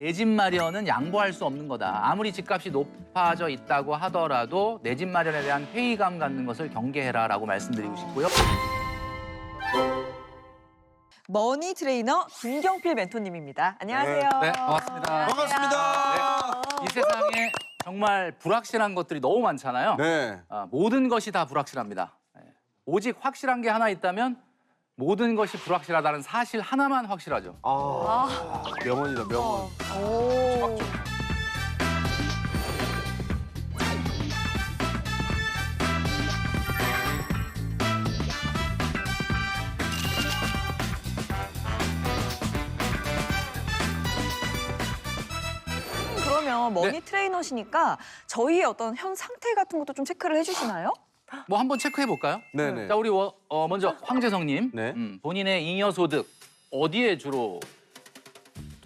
내 집 마련은 양보할 수 없는 거다. 아무리 집값이 높아져 있다고 하더라도 내 집 마련에 대한 회의감 갖는 것을 경계해라라고 말씀드리고 싶고요. 머니 트레이너 김경필 멘토님입니다. 안녕하세요. 네, 반갑습니다. 반갑습니다. 이 세상에 정말 불확실한 것들이 너무 많잖아요. 네. 모든 것이 다 불확실합니다. 오직 확실한 게 하나 있다면 모든 것이 불확실하다는 사실 하나만 확실하죠. 명언이다, 명언. 오. 그러면 머니 트레이너시니까 저희의 어떤 현 상태 같은 것도 좀 체크를 해주시나요? 뭐 한번 체크해 볼까요? 네네. 자, 우리 먼저 황재성님. 네. 본인의 잉여 소득 어디에 주로?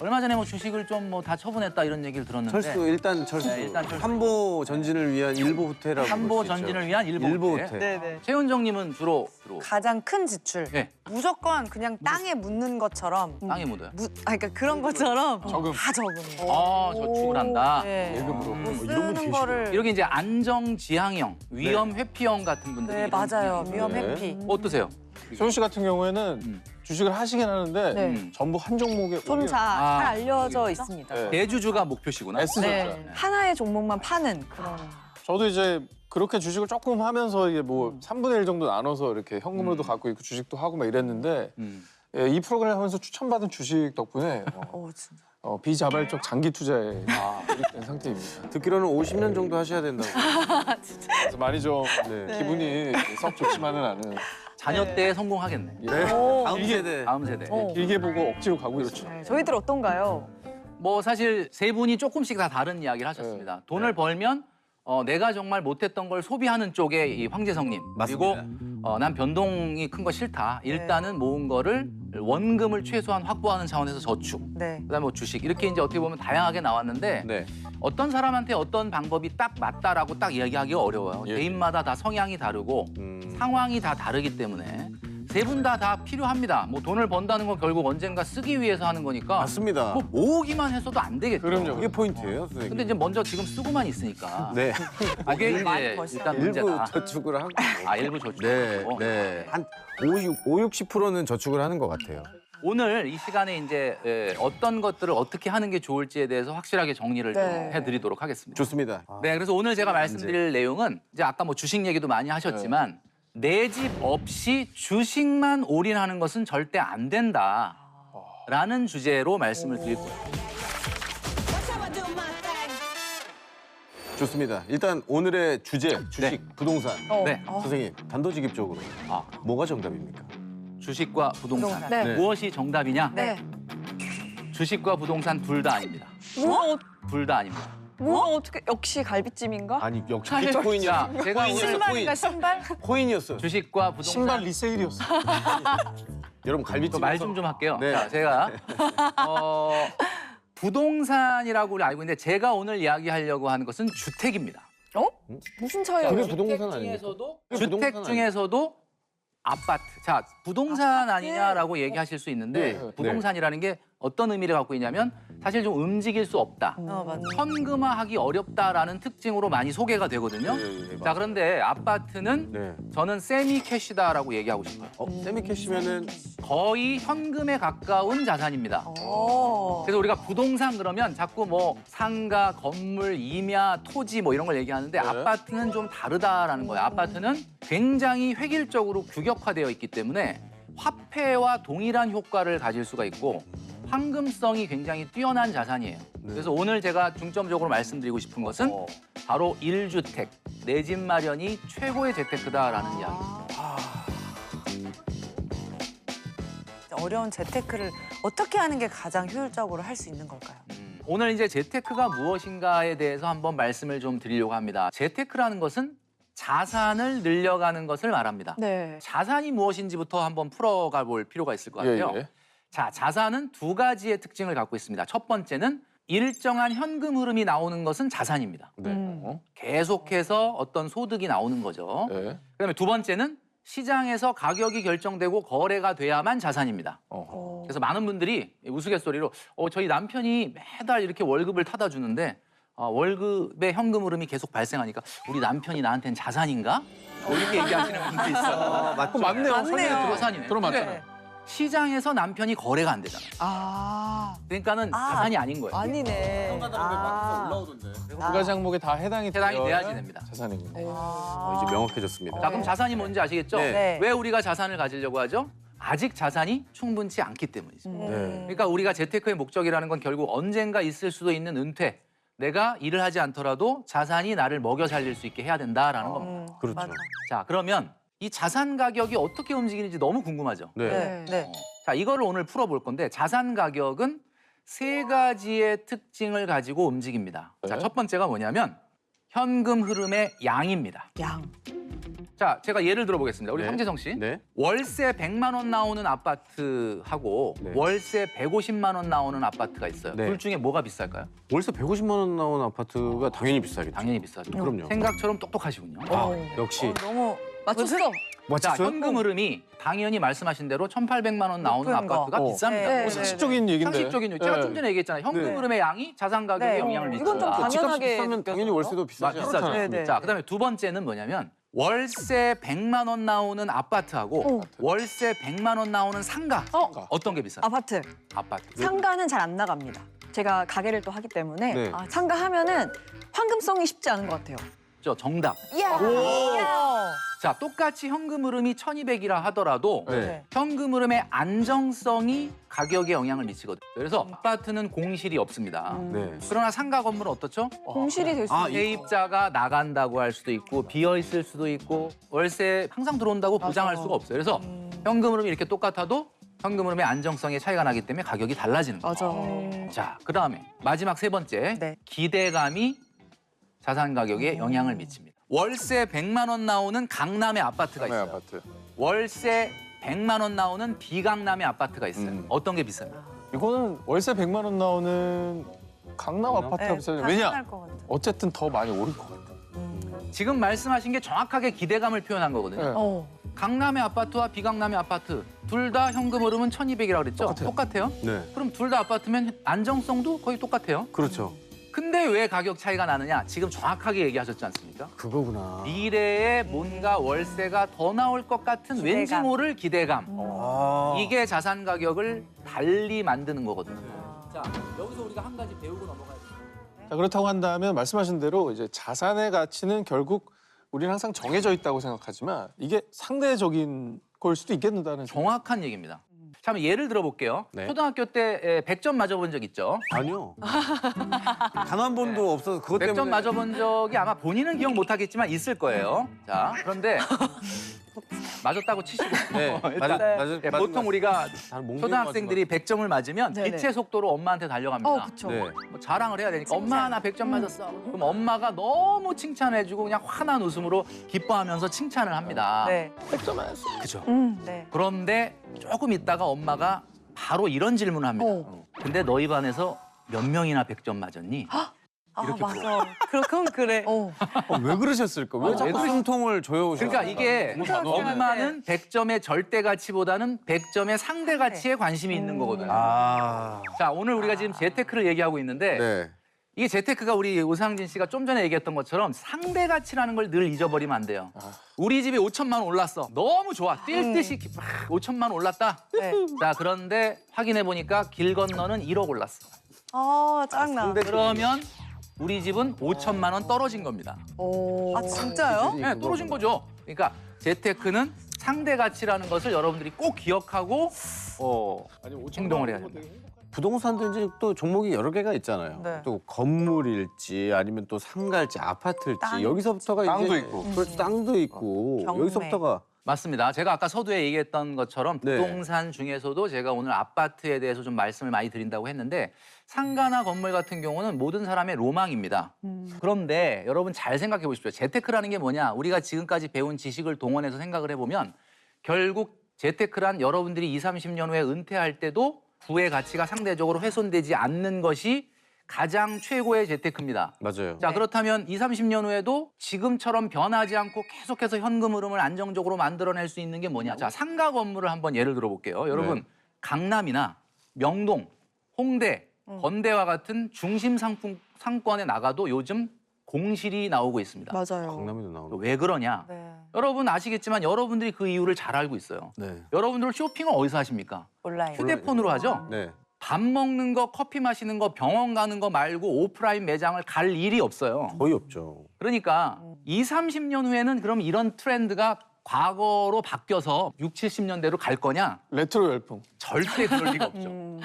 얼마 전에 뭐 주식을 좀 뭐 다 처분했다 이런 얘기를 들었는데. 일단 철수. 네, 일단 철수. 삼보 전진을 위한 일부 후퇴라고. 삼보 볼수 있죠. 전진을 위한 일부 후퇴. 네네. 최은정님은 주로 가장 큰 지출. 네. 무조건 그냥 땅에 묻는 것처럼. 땅에 묻어요. 그러니까 그런 것처럼 저금. 다 저금해요. 저축을 한다. 네. 예금으로. 뭐 이런 분 쓰는 거를. 이렇게 이제 안정지향형, 위험 회피형 같은 분들이 네, 이런 맞아요. 분들이 위험 네. 회피. 어떠세요? 소연 씨 같은 경우에는 주식을 하시긴 하는데 네. 전부 한 종목에 좀 잘 알려져 있습니다. 네. 대주주가 목표시구나. S죠. 네. 하나의 종목만 파는 그런. 저도 이제 그렇게 주식을 조금 하면서 이게 뭐 3분의 1 정도 나눠서 이렇게 현금으로도 갖고 있고 주식도 하고 막 이랬는데 예, 이 프로그램 하면서 추천받은 주식 덕분에 진짜. 비자발적 장기 투자에 돌입된 상태입니다. 듣기로는 50년 정도 하셔야 된다고. 그래서 많이 좀 네. 기분이 썩 좋지만은 않은 자녀 때 성공하겠네. 네. 다음 이게- 세대. 다음 세대. 길게 보고 억지로 가고 이렇죠. 네, 저희들 어떤가요? 뭐 사실 세 분이 조금씩 다 다른 이야기를 하셨습니다. 돈을 벌면 내가 정말 못했던 걸 소비하는 쪽에 이 황재성님. 그리고 난 변동이 큰 거 싫다. 일단은 모은 거를 원금을 최소한 확보하는 차원에서 저축. 네. 그다음에 뭐 주식 이렇게 이제 어떻게 보면 다양하게 나왔는데 네. 어떤 사람한테 어떤 방법이 딱 맞다라고 딱 이야기하기가 어려워요. 예. 개인마다 다 성향이 다르고 상황이 다 다르기 때문에 세 분 다 필요합니다. 뭐 돈을 번다는 건 결국 언젠가 쓰기 위해서 하는 거니까 맞습니다. 뭐 모으기만 했어도 안 되겠죠. 그럼요. 이게 포인트예요, 선생님. 근데 이제 먼저 지금 쓰고만 있으니까 네. 그게 이제 벌써. 일단 일부 문제다. 저축을 하고. 일부 저축. 네, 네. 한 50%는 저축을 하는 것 같아요. 오늘 이 시간에 이제 어떤 것들을 어떻게 하는 게 좋을지에 대해서 확실하게 정리를 좀 네. 해드리도록 하겠습니다. 좋습니다. 네, 그래서 오늘 제가 말씀드릴 내용은 이제 아까 뭐 주식 얘기도 많이 하셨지만 내 집 없이 주식만 올인하는 것은 절대 안 된다라는 주제로 말씀을 드릴 거예요. 좋습니다. 일단 오늘의 주제, 주식, 부동산. 네, 선생님, 단도직입적으로 아, 뭐가 정답입니까? 주식과 부동산. 부동산. 네. 네. 무엇이 정답이냐? 네. 주식과 부동산 둘 다 아닙니다. 둘 다 아닙니다. 뭐 어떻게 역시 갈비찜인가? 아니, 역시 자, 비트코인이었어. 제가 오늘 신발인가 신발? 코인이었어요. 주식과 부동산 신발 리세일이었어. 여러분, 갈비찜. 말 좀 할게요. 네. 자, 제가 부동산이라고 우리 알고 있는데 제가 오늘 이야기하려고 하는 것은 주택입니다. 무슨 차이예요? 그게 부동산 아닙니까? 그게 부동산 주택 중에서도 아파트. 자, 부동산 아니냐라고 얘기하실 수 있는데 네. 부동산이라는 게 어떤 의미를 갖고 있냐면 사실 좀 움직일 수 없다. 맞아. 현금화하기 어렵다라는 특징으로 많이 소개가 되거든요. 네, 자, 그런데 아파트는 네. 저는 세미 캐시다라고 얘기하고 싶어요. 세미캐시면은 거의 현금에 가까운 자산입니다. 그래서 우리가 부동산 그러면 자꾸 뭐 상가, 건물, 임야, 토지 뭐 이런 걸 얘기하는데 아파트는 좀 다르다라는 거예요. 아파트는 굉장히 획일적으로 규격화되어 있기 때문에 화폐와 동일한 효과를 가질 수가 있고 황금성이 굉장히 뛰어난 자산이에요. 그래서 오늘 제가 중점적으로 말씀드리고 싶은 것은 바로 1주택, 내 집 마련이 최고의 재테크다라는 이야기입니다. 어려운 재테크를 어떻게 하는 게 가장 효율적으로 할 수 있는 걸까요? 오늘 이제 재테크가 무엇인가에 대해서 한번 말씀을 좀 드리려고 합니다. 재테크라는 것은 자산을 늘려가는 것을 말합니다. 네. 자산이 무엇인지부터 한번 풀어가 볼 필요가 있을 것 같아요. 예. 자, 자산은 두 가지의 특징을 갖고 있습니다. 첫 번째는 일정한 현금 흐름이 나오는 것은 자산입니다. 네. 계속해서 어떤 소득이 나오는 거죠. 네. 그다음에 두 번째는 시장에서 가격이 결정되고 거래가 돼야만 자산입니다. 어허. 그래서 많은 분들이 우스갯소리로 저희 남편이 매달 이렇게 월급을 타다 주는데 월급의 현금 흐름이 계속 발생하니까 우리 남편이 나한테는 자산인가? 이렇게 얘기하시는 분들이 있어요. 맞죠? 맞네요. 맞네요. 자산이네. 들어맞잖아요. 근데 시장에서 남편이 거래가 안 되잖아요. 그러니까는 자산이 아닌 거예요. 아니네. 두 가지 항목에 다 해당이 해당이 되어야 돼야지 됩니다. 자산이군요. 이제 명확해졌습니다. 자, 그럼 자산이 뭔지 아시겠죠? 네. 왜 우리가 자산을 가지려고 하죠? 아직 자산이 충분치 않기 때문이죠. 네. 그러니까 우리가 재테크의 목적이라는 건 결국 언젠가 있을 수도 있는 은퇴. 내가 일을 하지 않더라도 자산이 나를 먹여 살릴 수 있게 해야 된다라는 겁니다. 그렇죠. 맞아. 자, 그러면 이 자산 가격이 어떻게 움직이는지 너무 궁금하죠? 네. 네. 자, 이거를 오늘 풀어볼 건데 자산 가격은 3가지의 특징을 가지고 움직입니다. 자, 네. 첫 번째가 뭐냐면 현금 흐름의 양입니다. 양. 자, 제가 예를 들어보겠습니다. 우리 네. 황재성 씨. 네. 월세 100만 원 나오는 아파트하고 네. 월세 150만 원 나오는 아파트가 있어요. 네. 둘 중에 뭐가 비쌀까요? 월세 150만 원 나온 아파트가 당연히 비싸겠죠. 당연히 비싸죠. 그럼요. 생각처럼 똑똑하시군요. 역시. 너무 맞췄어. 자, 맞췄어요? 현금 흐름이 당연히 말씀하신 대로 1,800만 원 나오는 높은 거. 아파트가 비쌉니다. 네, 뭐 상식적인 얘기인데. 상식적인 제가 네. 좀 전에 얘기했잖아요. 현금 네. 흐름의 양이 자산 가격에 네. 영향을 미친다. 이건 좀 당연하게 집값이 비싸면 당연히 월세도 비싸죠. 비싸죠. 네, 네. 자, 그다음에 두 번째는 뭐냐면 월세 100만 원 나오는 아파트하고 월세 100만 원 나오는 상가. 어떤 게 비싸요? 아파트. 아파트. 상가는 잘 안 나갑니다. 제가 가게를 또 하기 때문에 네. 상가 하면은 황금성이 쉽지 않은 것 같아요. 정답. 이야. 자, 똑같이 현금 흐름이 1,200이라 하더라도 네. 현금 흐름의 안정성이 가격에 영향을 미치거든요. 그래서 아파트는 공실이 없습니다. 네. 그러나 상가 건물은 어떻죠? 공실이 될 수 아, 있어요. 세입자가 나간다고 할 수도 있고 비어 있을 수도 있고 월세 항상 들어온다고 보장할 수가 없어요. 그래서 현금 흐름이 이렇게 똑같아도 현금 흐름의 안정성에 차이가 나기 때문에 가격이 달라지는 거예요. 맞아. 자, 그다음에 마지막 세 번째. 네. 기대감이 자산 가격에 영향을 미칩니다. 월세 100만 원 나오는 강남의 아파트가 네, 있어요. 아파트. 월세 100만 원 나오는 비강남의 아파트가 있어요. 어떤 게 비쌉니까? 이거는 월세 100만 원 나오는 강남 아파트가 비싸죠. 왜냐? 것 같아. 어쨌든 더 많이 오를 것 같아. 지금 말씀하신 게 정확하게 기대감을 표현한 거거든요. 네. 강남의 아파트와 비강남의 아파트 둘 다 현금 흐름은 1,200이라고 그랬죠? 똑같아요. 네. 그럼 둘 다 아파트면 안정성도 거의 똑같아요. 그렇죠. 근데 왜 가격 차이가 나느냐? 지금 정확하게 얘기하셨지 않습니까? 그거구나. 미래에 뭔가 월세가 더 나올 것 같은 기대감. 왠지 모를 기대감. 아. 이게 자산 가격을 달리 만드는 거거든요. 자, 여기서 우리가 한 가지 배우고 넘어가야 돼요. 자, 그렇다고 한다면 말씀하신 대로 이제 자산의 가치는 결국 우리는 항상 정해져 있다고 생각하지만 이게 상대적인 걸 수도 있겠다는 정확한 얘기입니다. 자, 한번 예를 들어볼게요. 네. 초등학교 때 100점 맞아본 적 있죠? 아니요. 단 한 번도 없어서 그것 100점 때문에. 맞아본 적이 아마 본인은 기억 못하겠지만 있을 거예요. 자, 그런데 맞았다고 치시고 네. 일단 예, 보통 우리가 초등학생들이 100점을 맞으면 네네. 빛의 속도로 엄마한테 달려갑니다. 그쵸. 네. 뭐 자랑을 해야 되니까 엄마 나 100점 맞았어. 그럼 엄마가 너무 칭찬해주고 그냥 환한 웃음으로 기뻐하면서 칭찬을 합니다. 네. 그죠? 네. 그런데 조금 있다가 엄마가 바로 이런 질문을 합니다. 근데 너희 반에서 몇 명이나 100점 맞았니? 아, 이렇게 맞아. 그럼 그래. 왜 그러셨을까? 왜 자꾸 숨통을 조여오셨어요? 그러니까 이게 엄마는 100점의 절대 가치보다는 100점의 상대 가치에 관심이 있는 거거든요. 아. 자, 오늘 우리가 지금 재테크를 얘기하고 있는데 네. 이게 재테크가 우리 오상진 씨가 좀 전에 얘기했던 것처럼 상대 가치라는 걸 늘 잊어버리면 안 돼요. 우리 집이 5천만 원 올랐어. 너무 좋아. 뛸 듯이 막 5천만 원 올랐다. 네. 자, 그런데 확인해 보니까 길 건너는 1억 올랐어. 아, 짱나. 그러면 우리 집은 5천만 원 떨어진 겁니다. 아, 진짜요? 네, 떨어진 거죠. 그러니까 재테크는 상대 가치라는 것을 여러분들이 꼭 기억하고 행동을 해야 됩니다. 부동산도 이제 또 종목이 여러 개가 있잖아요. 네. 또 건물일지 아니면 또 상가일지 아파트일지 땅. 여기서부터가 땅도 이제 있고. 그렇죠. 땅도 있고 경매. 여기서부터가 맞습니다. 제가 아까 서두에 얘기했던 것처럼 네. 부동산 중에서도 제가 오늘 아파트에 대해서 좀 말씀을 많이 드린다고 했는데 상가나 건물 같은 경우는 모든 사람의 로망입니다. 그런데 여러분 잘 생각해 보십시오. 재테크라는 게 뭐냐? 우리가 지금까지 배운 지식을 동원해서 생각을 해보면 결국 재테크란 여러분들이 20, 30년 후에 은퇴할 때도 부의 가치가 상대적으로 훼손되지 않는 것이 가장 최고의 재테크입니다. 맞아요. 자, 그렇다면 20, 30년 후에도 지금처럼 변하지 않고 계속해서 현금 흐름을 안정적으로 만들어낼 수 있는 게 뭐냐? 자, 상가 건물을 한번 예를 들어볼게요. 여러분, 강남이나 명동, 홍대, 건대와 같은 중심 상권에 나가도 요즘 공실이 나오고 있습니다. 맞아요. 강남에도 나오는. 왜 그러냐? 네. 여러분 아시겠지만 여러분들이 그 이유를 잘 알고 있어요. 네. 여러분들 쇼핑을 어디서 하십니까? 온라인. 휴대폰으로 하죠? 네. 밥 먹는 거, 커피 마시는 거, 병원 가는 거 말고 오프라인 매장을 갈 일이 없어요. 거의 없죠. 그러니까 20, 30년 후에는 그럼 이런 트렌드가 과거로 바뀌어서 60, 70년대로 갈 거냐? 레트로 열풍. 절대 그럴 리가 없죠.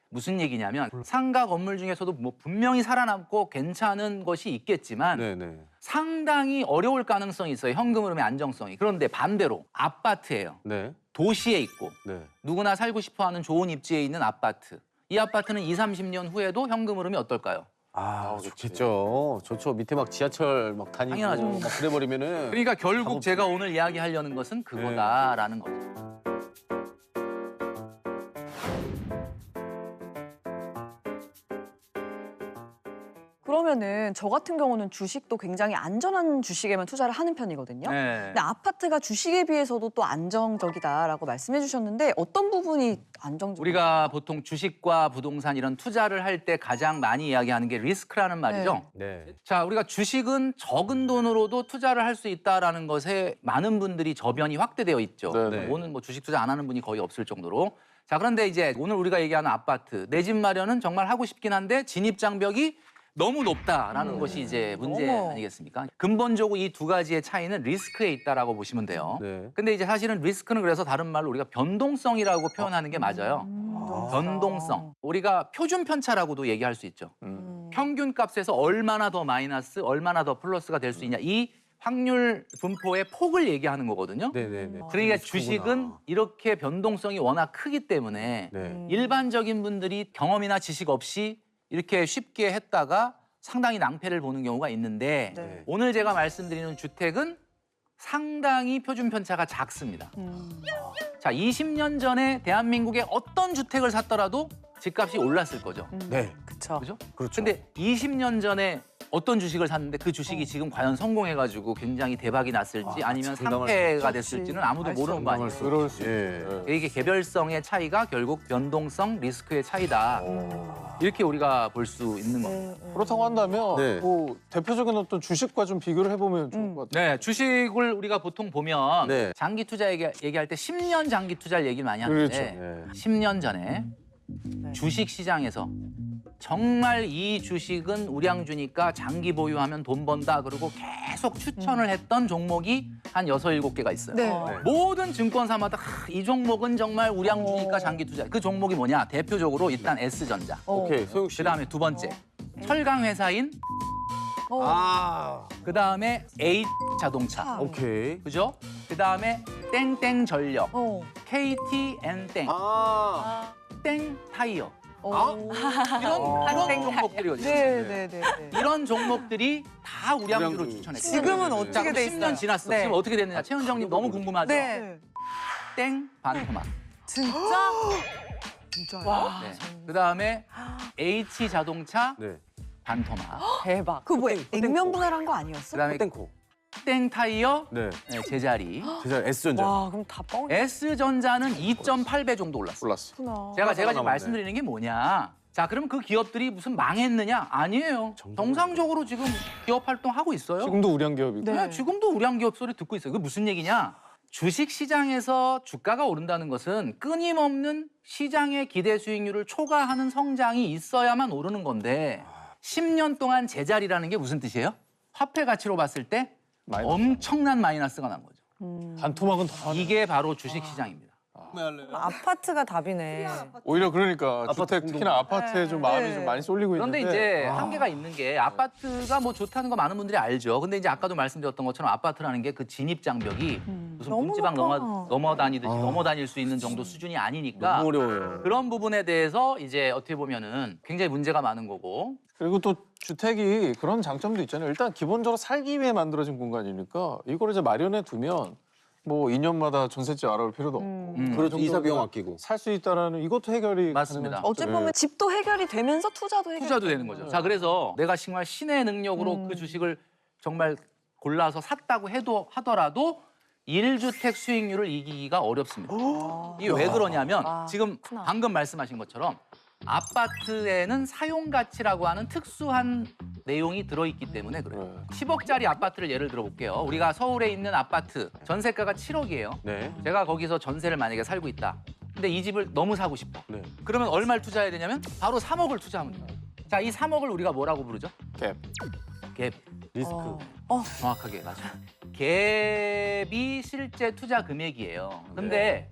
무슨 얘기냐면 상가 건물 중에서도 뭐 분명히 살아남고 괜찮은 것이 있겠지만 네네. 상당히 어려울 가능성이 있어요. 현금 흐름의 안정성이. 그런데 반대로 아파트예요. 네. 도시에 있고 네. 누구나 살고 싶어하는 좋은 입지에 있는 아파트. 이 아파트는 20, 30년 후에도 현금 흐름이 어떨까요? 아, 그치. 좋겠죠. 좋죠. 밑에 막 지하철 막 다니고 당연하죠. 막 그래버리면은. 그러니까 결국 작업- 제가 오늘 이야기하려는 것은 그거다라는 거죠. 그러면은 저 같은 경우는 주식도 굉장히 안전한 주식에만 투자를 하는 편이거든요. 네. 근데 아파트가 주식에 비해서도 또 안정적이다라고 말씀해 주셨는데 어떤 부분이 안정적? 우리가 보통 주식과 부동산 이런 투자를 할 때 가장 많이 이야기하는 게 리스크라는 말이죠. 네. 자, 우리가 주식은 적은 돈으로도 투자를 할 수 있다라는 것에 많은 분들이 저변이 확대되어 있죠. 네. 오늘 뭐 주식 투자 안 하는 분이 거의 없을 정도로. 자, 그런데 이제 오늘 우리가 얘기하는 아파트, 내 집 마련은 정말 하고 싶긴 한데 진입 장벽이 너무 높다라는 것이 이제 문제 어머. 아니겠습니까? 근본적으로 이 두 가지의 차이는 리스크에 있다라고 보시면 돼요. 네. 근데 이제 사실은 리스크는 그래서 다른 말로 우리가 변동성이라고 표현하는 게 맞아요. 변동성. 우리가 표준 편차라고도 얘기할 수 있죠. 평균 값에서 얼마나 더 마이너스, 얼마나 더 플러스가 될 수 있냐. 이 확률 분포의 폭을 얘기하는 거거든요. 네네네. 그러니까 주식은 이렇게 변동성이 워낙 크기 때문에 네. 일반적인 분들이 경험이나 지식 없이 이렇게 쉽게 했다가 상당히 낭패를 보는 경우가 있는데 네. 오늘 제가 말씀드리는 주택은 상당히 표준 편차가 작습니다. 자, 20년 전에 대한민국의 어떤 주택을 샀더라도 집값이 올랐을 거죠. 네. 그쵸. 그죠? 그렇죠. 근데 20년 전에 어떤 주식을 샀는데 그 주식이 지금 과연 성공해가지고 굉장히 대박이 났을지 아니면 장담할 상패가 수 됐을지는 아무도 모르는 거 아니에요. 그럴 수 예. 있죠. 이게 개별성의 차이가 결국 변동성, 리스크의 차이다. 이렇게 우리가 볼 수 있는 겁니다. 그렇다고 한다면 네. 뭐 대표적인 어떤 주식과 좀 비교를 해보면 좋을 것 같아요. 네, 주식을 우리가 보통 보면 네. 장기 투자 얘기할 때 10년 장기 투자를 얘기를 많이 하는데 그렇죠. 네. 10년 전에 주식 시장에서 정말 이 주식은 우량주니까 장기 보유하면 돈 번다 그러고 계속 추천을 했던 종목이 한 6, 7개가 있어요. 네. 네. 모든 증권사마다 이 종목은 정말 우량주니까 장기 투자. 그 종목이 뭐냐? 대표적으로 일단 S전자. 오케이. 소영 씨. 그다음에 두 번째 철강 회사인 아. 그다음에 H자동차. 오케이. 그죠? 그다음에 땡땡전력, 어. KTN땡, 아. 땡타이어. 어. 이런 종목들이거든요. 네네네. 이런 종목들이 다 우량주로 우량주. 추천했어요. 지금은 네. 어떻게 돼 10년 있어요? 지났어. 네. 지금 어떻게 됐느냐? 최은정님 너무 궁금하죠? 네. 땡 반토막. 진짜? 진짜요? 와. 네. 그다음에 H자동차 네. 아, 대박. 그 뭐야? 액면 분할한 거 아니었어? 그다음에 땡코. 땡타이어 네. 네, 제자리. 제자 S전자. 와, 그럼 다 뻥. S전자는 2.8배 정도 올랐어요. 몰랐어. 그렇구나. 제가 지금 남았네. 말씀드리는 게 뭐냐? 자, 그럼 그 기업들이 무슨 망했느냐? 아니에요. 정상적으로 지금 기업 활동하고 있어요. 지금도 우량 기업이고. 네. 네, 지금도 우량 기업 소리 듣고 있어요. 그게 무슨 얘기냐? 주식 시장에서 주가가 오른다는 것은 끊임없는 시장의 기대 수익률을 초과하는 성장이 있어야만 오르는 건데 10년 동안 제자리라는 게 무슨 뜻이에요? 화폐 가치로 봤을 때 마이너스. 엄청난 마이너스가 난 거죠. 반토막은 더 하네. 이게 바로 주식 시장입니다. 아파트가 답이네. 오히려 그러니까 아파트 주택 특히나 아파트에 좀 마음이 네. 좀 많이 쏠리고 그런데 있는데 이제 한계가 있는 게 아파트가 뭐 좋다는 거 많은 분들이 알죠. 근데 이제 아까도 말씀드렸던 것처럼 아파트라는 게 그 진입 장벽이 무슨 너무 문지방 높아. 넘어 다니듯이 넘어 다닐 수 있는 정도 수준이 아니니까 너무 어려워요. 그런 부분에 대해서 이제 어떻게 보면은 굉장히 문제가 많은 거고. 그리고 또 주택이 그런 장점도 있잖아요. 일단 기본적으로 살기 위해 만들어진 공간이니까 이걸 이제 마련해 두면 뭐 2년마다 전셋집 알아볼 필요도 없고 그렇죠. 이사 비용 아끼고. 살 수 있다라는 이것도 해결이 맞습니다. 가능한 어찌 보면 집도 해결이 되면서 투자도 해결이 투자도 되는 거죠. 자, 그래서 내가 정말 신의 능력으로 그 주식을 정말 골라서 샀다고 하더라도 1주택 수익률을 이기기가 어렵습니다. 이게 왜 그러냐면 지금 방금 말씀하신 것처럼 아파트에는 사용 가치라고 하는 특수한 내용이 들어있기 때문에 그래요. 10억짜리 아파트를 예를 들어 볼게요. 우리가 서울에 있는 아파트 전세가가 7억이에요. 네. 제가 거기서 전세를 만약에 살고 있다. 근데 이 집을 너무 사고 싶어. 네. 그러면 얼마를 투자해야 되냐면 바로 3억을 투자하면 돼요. 자, 이 3억을 우리가 뭐라고 부르죠? 갭. 갭. 리스크. 정확하게 맞아요. 갭이 실제 투자 금액이에요. 근데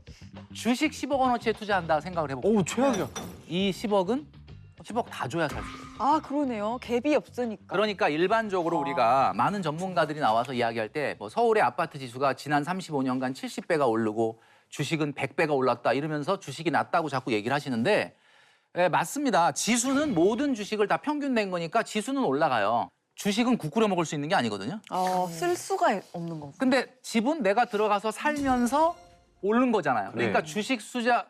주식 10억 원어치에 투자한다 생각을 해볼게요. 오, 최악이야. 이 10억은 10억 다 줘야 살 수 있어요. 아, 그러네요. 갭이 없으니까. 그러니까 일반적으로 우리가 많은 전문가들이 나와서 이야기할 때 뭐 서울의 아파트 지수가 지난 35년간 70배가 오르고 주식은 100배가 올랐다 이러면서 주식이 낮다고 자꾸 얘기를 하시는데 맞습니다. 지수는 모든 주식을 다 평균 낸 거니까 지수는 올라가요. 주식은 국 끓여 먹을 수 있는 게 아니거든요. 쓸 수가 없는 거고. 근데 집은 내가 들어가서 살면서 오른 거잖아요. 그러니까 네. 주식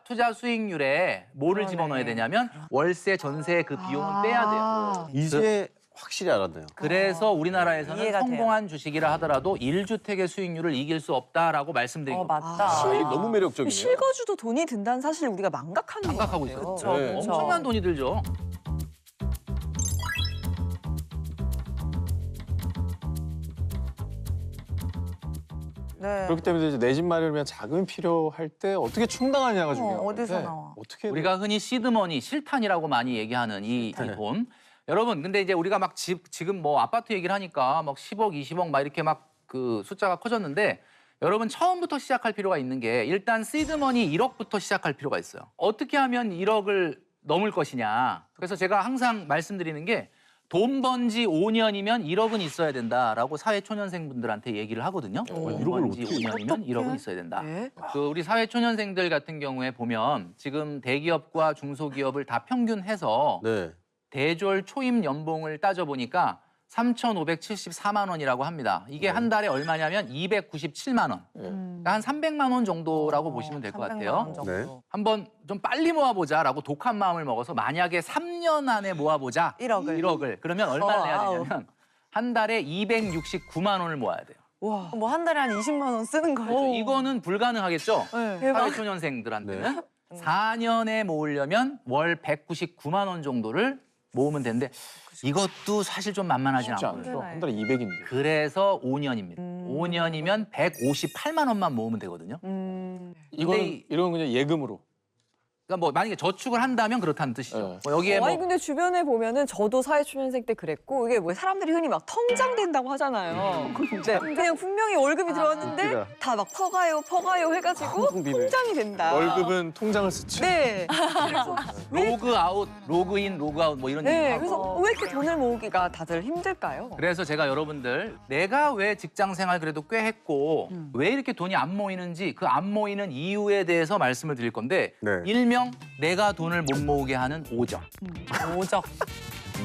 투자 수익률에 뭐를 집어넣어야 되냐면 월세, 전세 그 비용은 빼야 돼요. 이제 확실히 알았네요. 그래서 우리나라에서는 이해가 돼요. 성공한 주식이라 하더라도 1주택의 수익률을 이길 수 없다라고 말씀드린 겁니다. 맞다. 이게 너무 매력적이네요. 실거주도 돈이 든다는 사실 우리가 망각하는 거 생각하고 같아요. 있어요. 네. 엄청난 돈이 들죠. 네. 그렇기 때문에 이제 내 집 마련을 위한 자금이 필요할 때 어떻게 충당하냐가 중요한 어디서 건데 나와? 어떻게 우리가 흔히 시드머니, 실탄이라고 많이 얘기하는 이 돈. 여러분, 근데 이제 우리가 막 지금 뭐 아파트 얘기를 하니까 막 10억, 20억 막 이렇게 막 그 숫자가 커졌는데 여러분 처음부터 시작할 필요가 있는 게 일단 시드머니 1억부터 시작할 필요가 있어요. 어떻게 하면 1억을 넘을 것이냐. 그래서 제가 항상 말씀드리는 게 돈 번 지 5년이면 1억은 있어야 된다라고 사회초년생분들한테 얘기를 하거든요. 돈 번 지 5년이면 1억은 있어야 된다. 네. 그 우리 사회초년생들 같은 경우에 보면 지금 대기업과 중소기업을 다 평균해서 네. 대졸 초임 연봉을 따져보니까 3,574만 원이라고 합니다. 이게 한 달에 얼마냐면 297만 원. 그러니까 한 300만 원 정도라고 보시면 될 것 300만 같아요. 원 정도. 네. 한번 좀 빨리 모아보자라고 독한 마음을 먹어서 만약에 3년 안에 모아보자 1억을. 그러면 얼마를 내야 아우. 되냐면 한 달에 269만 원을 모아야 돼요. 와. 뭐 한 달에 한 20만 원 쓰는 거예요. 이거는 불가능하겠죠? 네. 사회초년생들한테는 4년에 모으려면 월 199만 원 정도를 모으면 되는데 이것도 사실 좀 만만하지 쉽지 않아요. 않죠. 한 달에 200인데. 그래서 5년입니다. 5년이면 158만 원만 모으면 되거든요. 이거는 이런 그냥 예금으로. 그러니까 뭐 만약에 저축을 한다면 그렇다는 뜻이죠. 네. 뭐 여기에 아니 뭐 근데 주변에 보면은 저도 사회초년생 때 그랬고 이게 뭐 사람들이 흔히 막 통장 된다고 하잖아요. 근데 그냥 분명히 월급이 들어왔는데 웃기다. 다 막 퍼가요 해가지고 통비네. 통장이 된다. 월급은 통장을 쓰죠. 네. 그래서 로그 아웃, 로그 인, 로그 아웃 뭐 이런 네. 얘기하고. 그래서 왜 이렇게 돈을 모으기가 다들 힘들까요? 그래서 제가 여러분들 내가 왜 직장 생활 그래도 꽤 했고 왜 이렇게 돈이 안 모이는지 그 안 모이는 이유에 대해서 말씀을 드릴 건데 네. 일명 내가 돈을 못 모으게 하는 오적. 오적.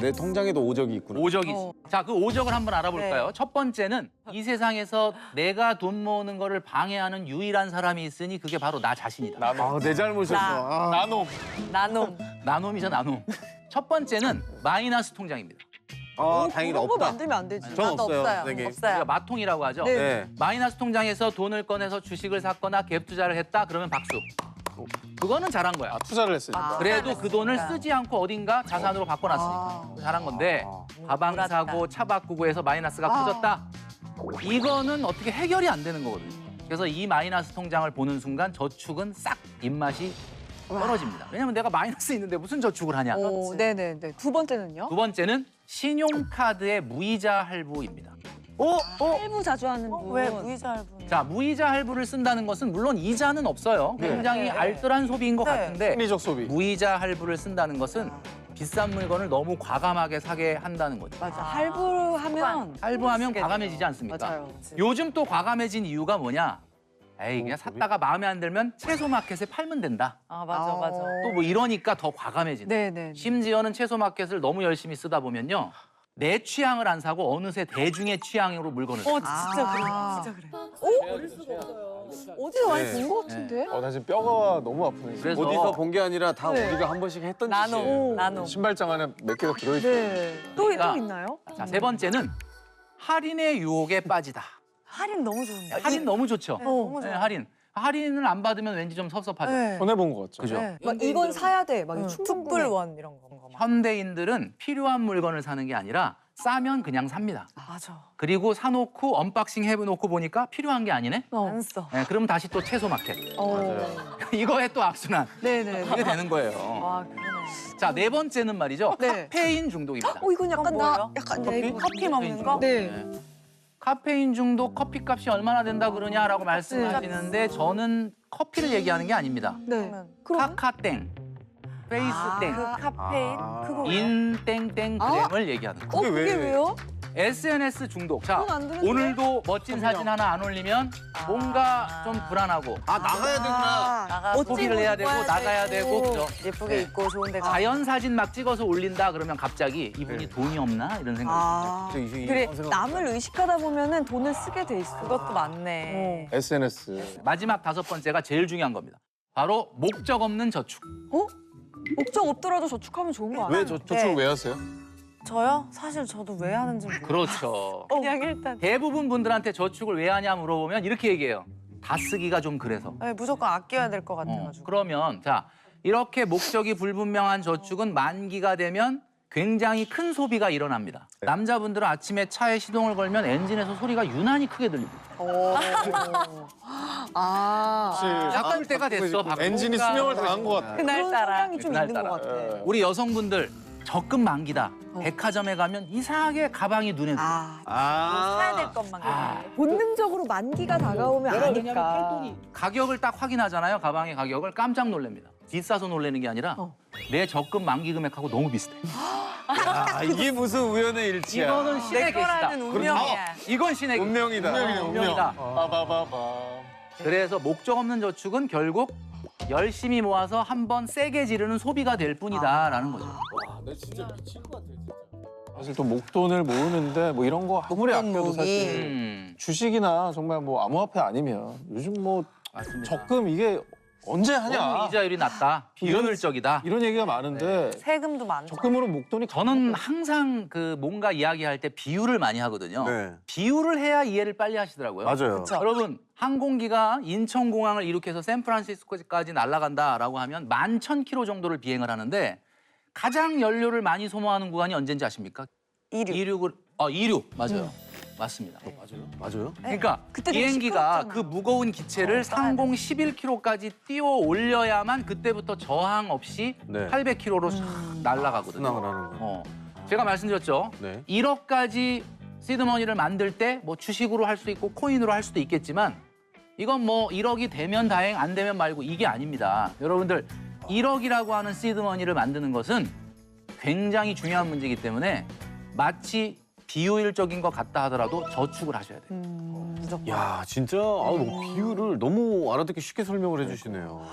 내 통장에도 오적이 있구나. 오적이 있어. 자, 그 오적을 한번 알아볼까요? 네. 첫 번째는 이 세상에서 내가 돈 모으는 거를 방해하는 유일한 사람이 있으니 그게 바로 나 자신이다. 아, 내 잘못이었어. 아. 나눔. 나눔. 나눔이죠, 나눔. 첫 번째는 마이너스 통장입니다. 다행이다. 그런 거 없다. 만들면 안 되지. 전 나도 없어요, 없어요. 선생님. 없어요. 우리가 마통이라고 하죠. 네. 네. 마이너스 통장에서 돈을 꺼내서 주식을 샀거나 갭 투자를 했다 그러면 박수. 그거는 잘한 거야. 아, 투자를 했으니까. 그래도 그 돈을 그러니까. 쓰지 않고 어딘가 자산으로 바꿔놨으니까 잘한 건데 가방 몰았다. 사고 차 바꾸고 해서 마이너스가 커졌다. 이거는 어떻게 해결이 안 되는 거거든요. 그래서 이 마이너스 통장을 보는 순간 저축은 싹 입맛이 떨어집니다. 왜냐면 내가 마이너스 있는데 무슨 저축을 하냐. 오, 네네네. 두 번째는요? 두 번째는 신용카드의 무이자 할부입니다. 할부 자주 하는 분. 왜 무이자 할부? 자, 무이자 할부를 쓴다는 것은 물론 이자는 없어요. 굉장히 네. 알뜰한 소비인 것 네. 같은데 합리적 소비. 무이자 할부를 쓴다는 것은 비싼 물건을 너무 과감하게 사게 한다는 거죠. 맞아. 할부하면 할부하면 쓰게 과감해지지 돼요. 않습니까? 맞아요. 요즘 또 과감해진 이유가 뭐냐? 에이, 그냥 샀다가 마음에 안 들면 채소 마켓에 팔면 된다. 아, 맞아, 맞아. 또 뭐 이러니까 더 과감해진다. 네네. 심지어는 채소 마켓을 너무 열심히 쓰다 보면요. 내 취향을 안 사고 어느새 대중의 취향으로 물건을 사. 진짜 그래. 진짜 그래. 어디서 많이 네. 본 것 같은데? 나 지금 뼈가 너무 아프네. 그래서 어디서 본 게 아니라 다 네. 우리가 한 번씩 했던 나노. 짓이에요. 나노. 신발장 안에 몇 개가 들어있어. 네. 또 그러니까- 있나요? 자, 세 번째는 할인의 유혹에 빠지다. 할인 너무 좋은데. 할인 너무 좋죠. 네, 너무 네, 좋아. 할인을 안 받으면 왠지 좀 섭섭하죠. 네. 손해본 거 같죠? 그죠? 네. 막 이건 사야 돼. 막 응, 충분구매. 툭불원 이런 거. 막. 현대인들은 필요한 물건을 사는 게 아니라 싸면 그냥 삽니다. 맞아. 그리고 사놓고 언박싱 해놓고 보니까 필요한 게 아니네? 안 써. 네, 그럼 다시 또 채소 마켓. 맞아요. 이거에 또 악순환. 네네. 이게 되는 거예요. 와, 그러네. 자, 네 번째는 말이죠. 네. 카페인 중독입니다. 이건 약간 그건 나 뭐예요? 약간 커피? 이거 커피 먹는 거? 네. 카페인 중독 커피 값이 얼마나 된다 그러냐라고 말씀하시는데 저는 커피를 얘기하는 게 아닙니다. 네. 그러면? 카카땡, 페이스땡, 그 카페인? 아. 그거 왜? 인땡땡 그램을 얘기하는 거예요. 그게 왜요? SNS 중독. 자, 그건 안 되는데? 오늘도 멋진 사진 하나 안 올리면 뭔가 좀 불안하고 나가야 되구나. 나가 소비를 해야 되고 나가야 되고 그죠? 예쁘게 네. 입고 좋은 데 가. 자연 사진 막 찍어서 올린다 그러면 갑자기 이분이 돈이 없나 이런 생각이 아, 그래 남을 의식하다 보면은 돈을 쓰게 돼 있어. 그것도 맞네. SNS. 들어요. 마지막 다섯 번째가 제일 중요한 겁니다. 바로 목적 없는 저축. 목적 없더라도 저축하면 좋은 거 아니야? 왜 저축을 왜 하세요? 저요? 사실 저도 왜 하는지 모르겠어요. 그렇죠. 그냥 일단 대부분 분들한테 저축을 왜 하냐 물어보면 이렇게 얘기해요. 다 쓰기가 좀 그래서. 네, 무조건 아껴야 될 것 같아가지고. 그러면 자 이렇게 목적이 불분명한 저축은 만기가 되면 굉장히 큰 소비가 일어납니다. 남자분들은 아침에 차에 시동을 걸면 엔진에서 소리가 유난히 크게 들립니다. 아. 혹시 바꿀 때가 됐어. 바꾸고. 엔진이 수명을 당한 것 같아. 그날따라. 성향이 좀 있는 것 그날따라. 같아. 우리 여성분들 적금 만기다. 백화점에 가면 이상하게 가방이 눈에 들어요. 사야 될 것만. 아. 본능적으로 만기가 다가오면 아니까. 가격을 딱 확인하잖아요. 가방의 가격을 깜짝 놀랍니다. 비싸서 놀라는 게 아니라 내 적금 만기 금액하고 너무 비슷해. 이게 무슨 우연의 일치야. 이거는 신의 내 계시다. 거라는 운명이야. 이건 신의 계시다. 운명이다. 운명이다. 빠바바바. 그래서 목적 없는 저축은 결국 열심히 모아서 한번 세게 지르는 소비가 될 뿐이다라는 거죠. 나 진짜 미칠 것 같아, 진짜. 사실 또 목돈을 모으는데 뭐 이런 거 아무리 아껴도 사실 주식이나 정말 뭐 암호화폐 아니면 요즘 뭐 맞습니다. 적금 이게 언제 너무 하냐 이자율이 낮다. 비효율적이다. 이런 얘기가 많은데 세금도 많죠. 적금으로 목돈이 저는 항상 그 뭔가 이야기할 때 비유를 많이 하거든요. 네. 비유를 해야 이해를 빨리 하시더라고요. 맞아요. 여러분 항공기가 인천공항을 이륙해서 샌프란시스코까지 날아간다라고 하면 11,000km 정도를 비행을 하는데 가장 연료를 많이 소모하는 구간이 언제인지 아십니까? 이륙. 이륙 맞아요. 맞습니다. 맞아요? 그러니까 그때 되게 비행기가 시끄럽잖아. 그 무거운 기체를 상공 11km까지 띄워 올려야만 그때부터 저항 없이 네. 800km로 날아가거든요. 순항을 하는 거. 제가 말씀드렸죠. 네. 1억까지 시드머니를 만들 때 뭐 주식으로 할 수 있고 코인으로 할 수도 있겠지만 이건 뭐 1억이 되면 다행 안 되면 말고 이게 아닙니다. 여러분들 1억이라고 하는 시드머니를 만드는 것은 굉장히 중요한 문제이기 때문에 마치 비효율적인 것 같다 하더라도 저축을 하셔야 돼요. 야, 진짜 비유를 너무 알아듣기 쉽게 설명을 해주시네요.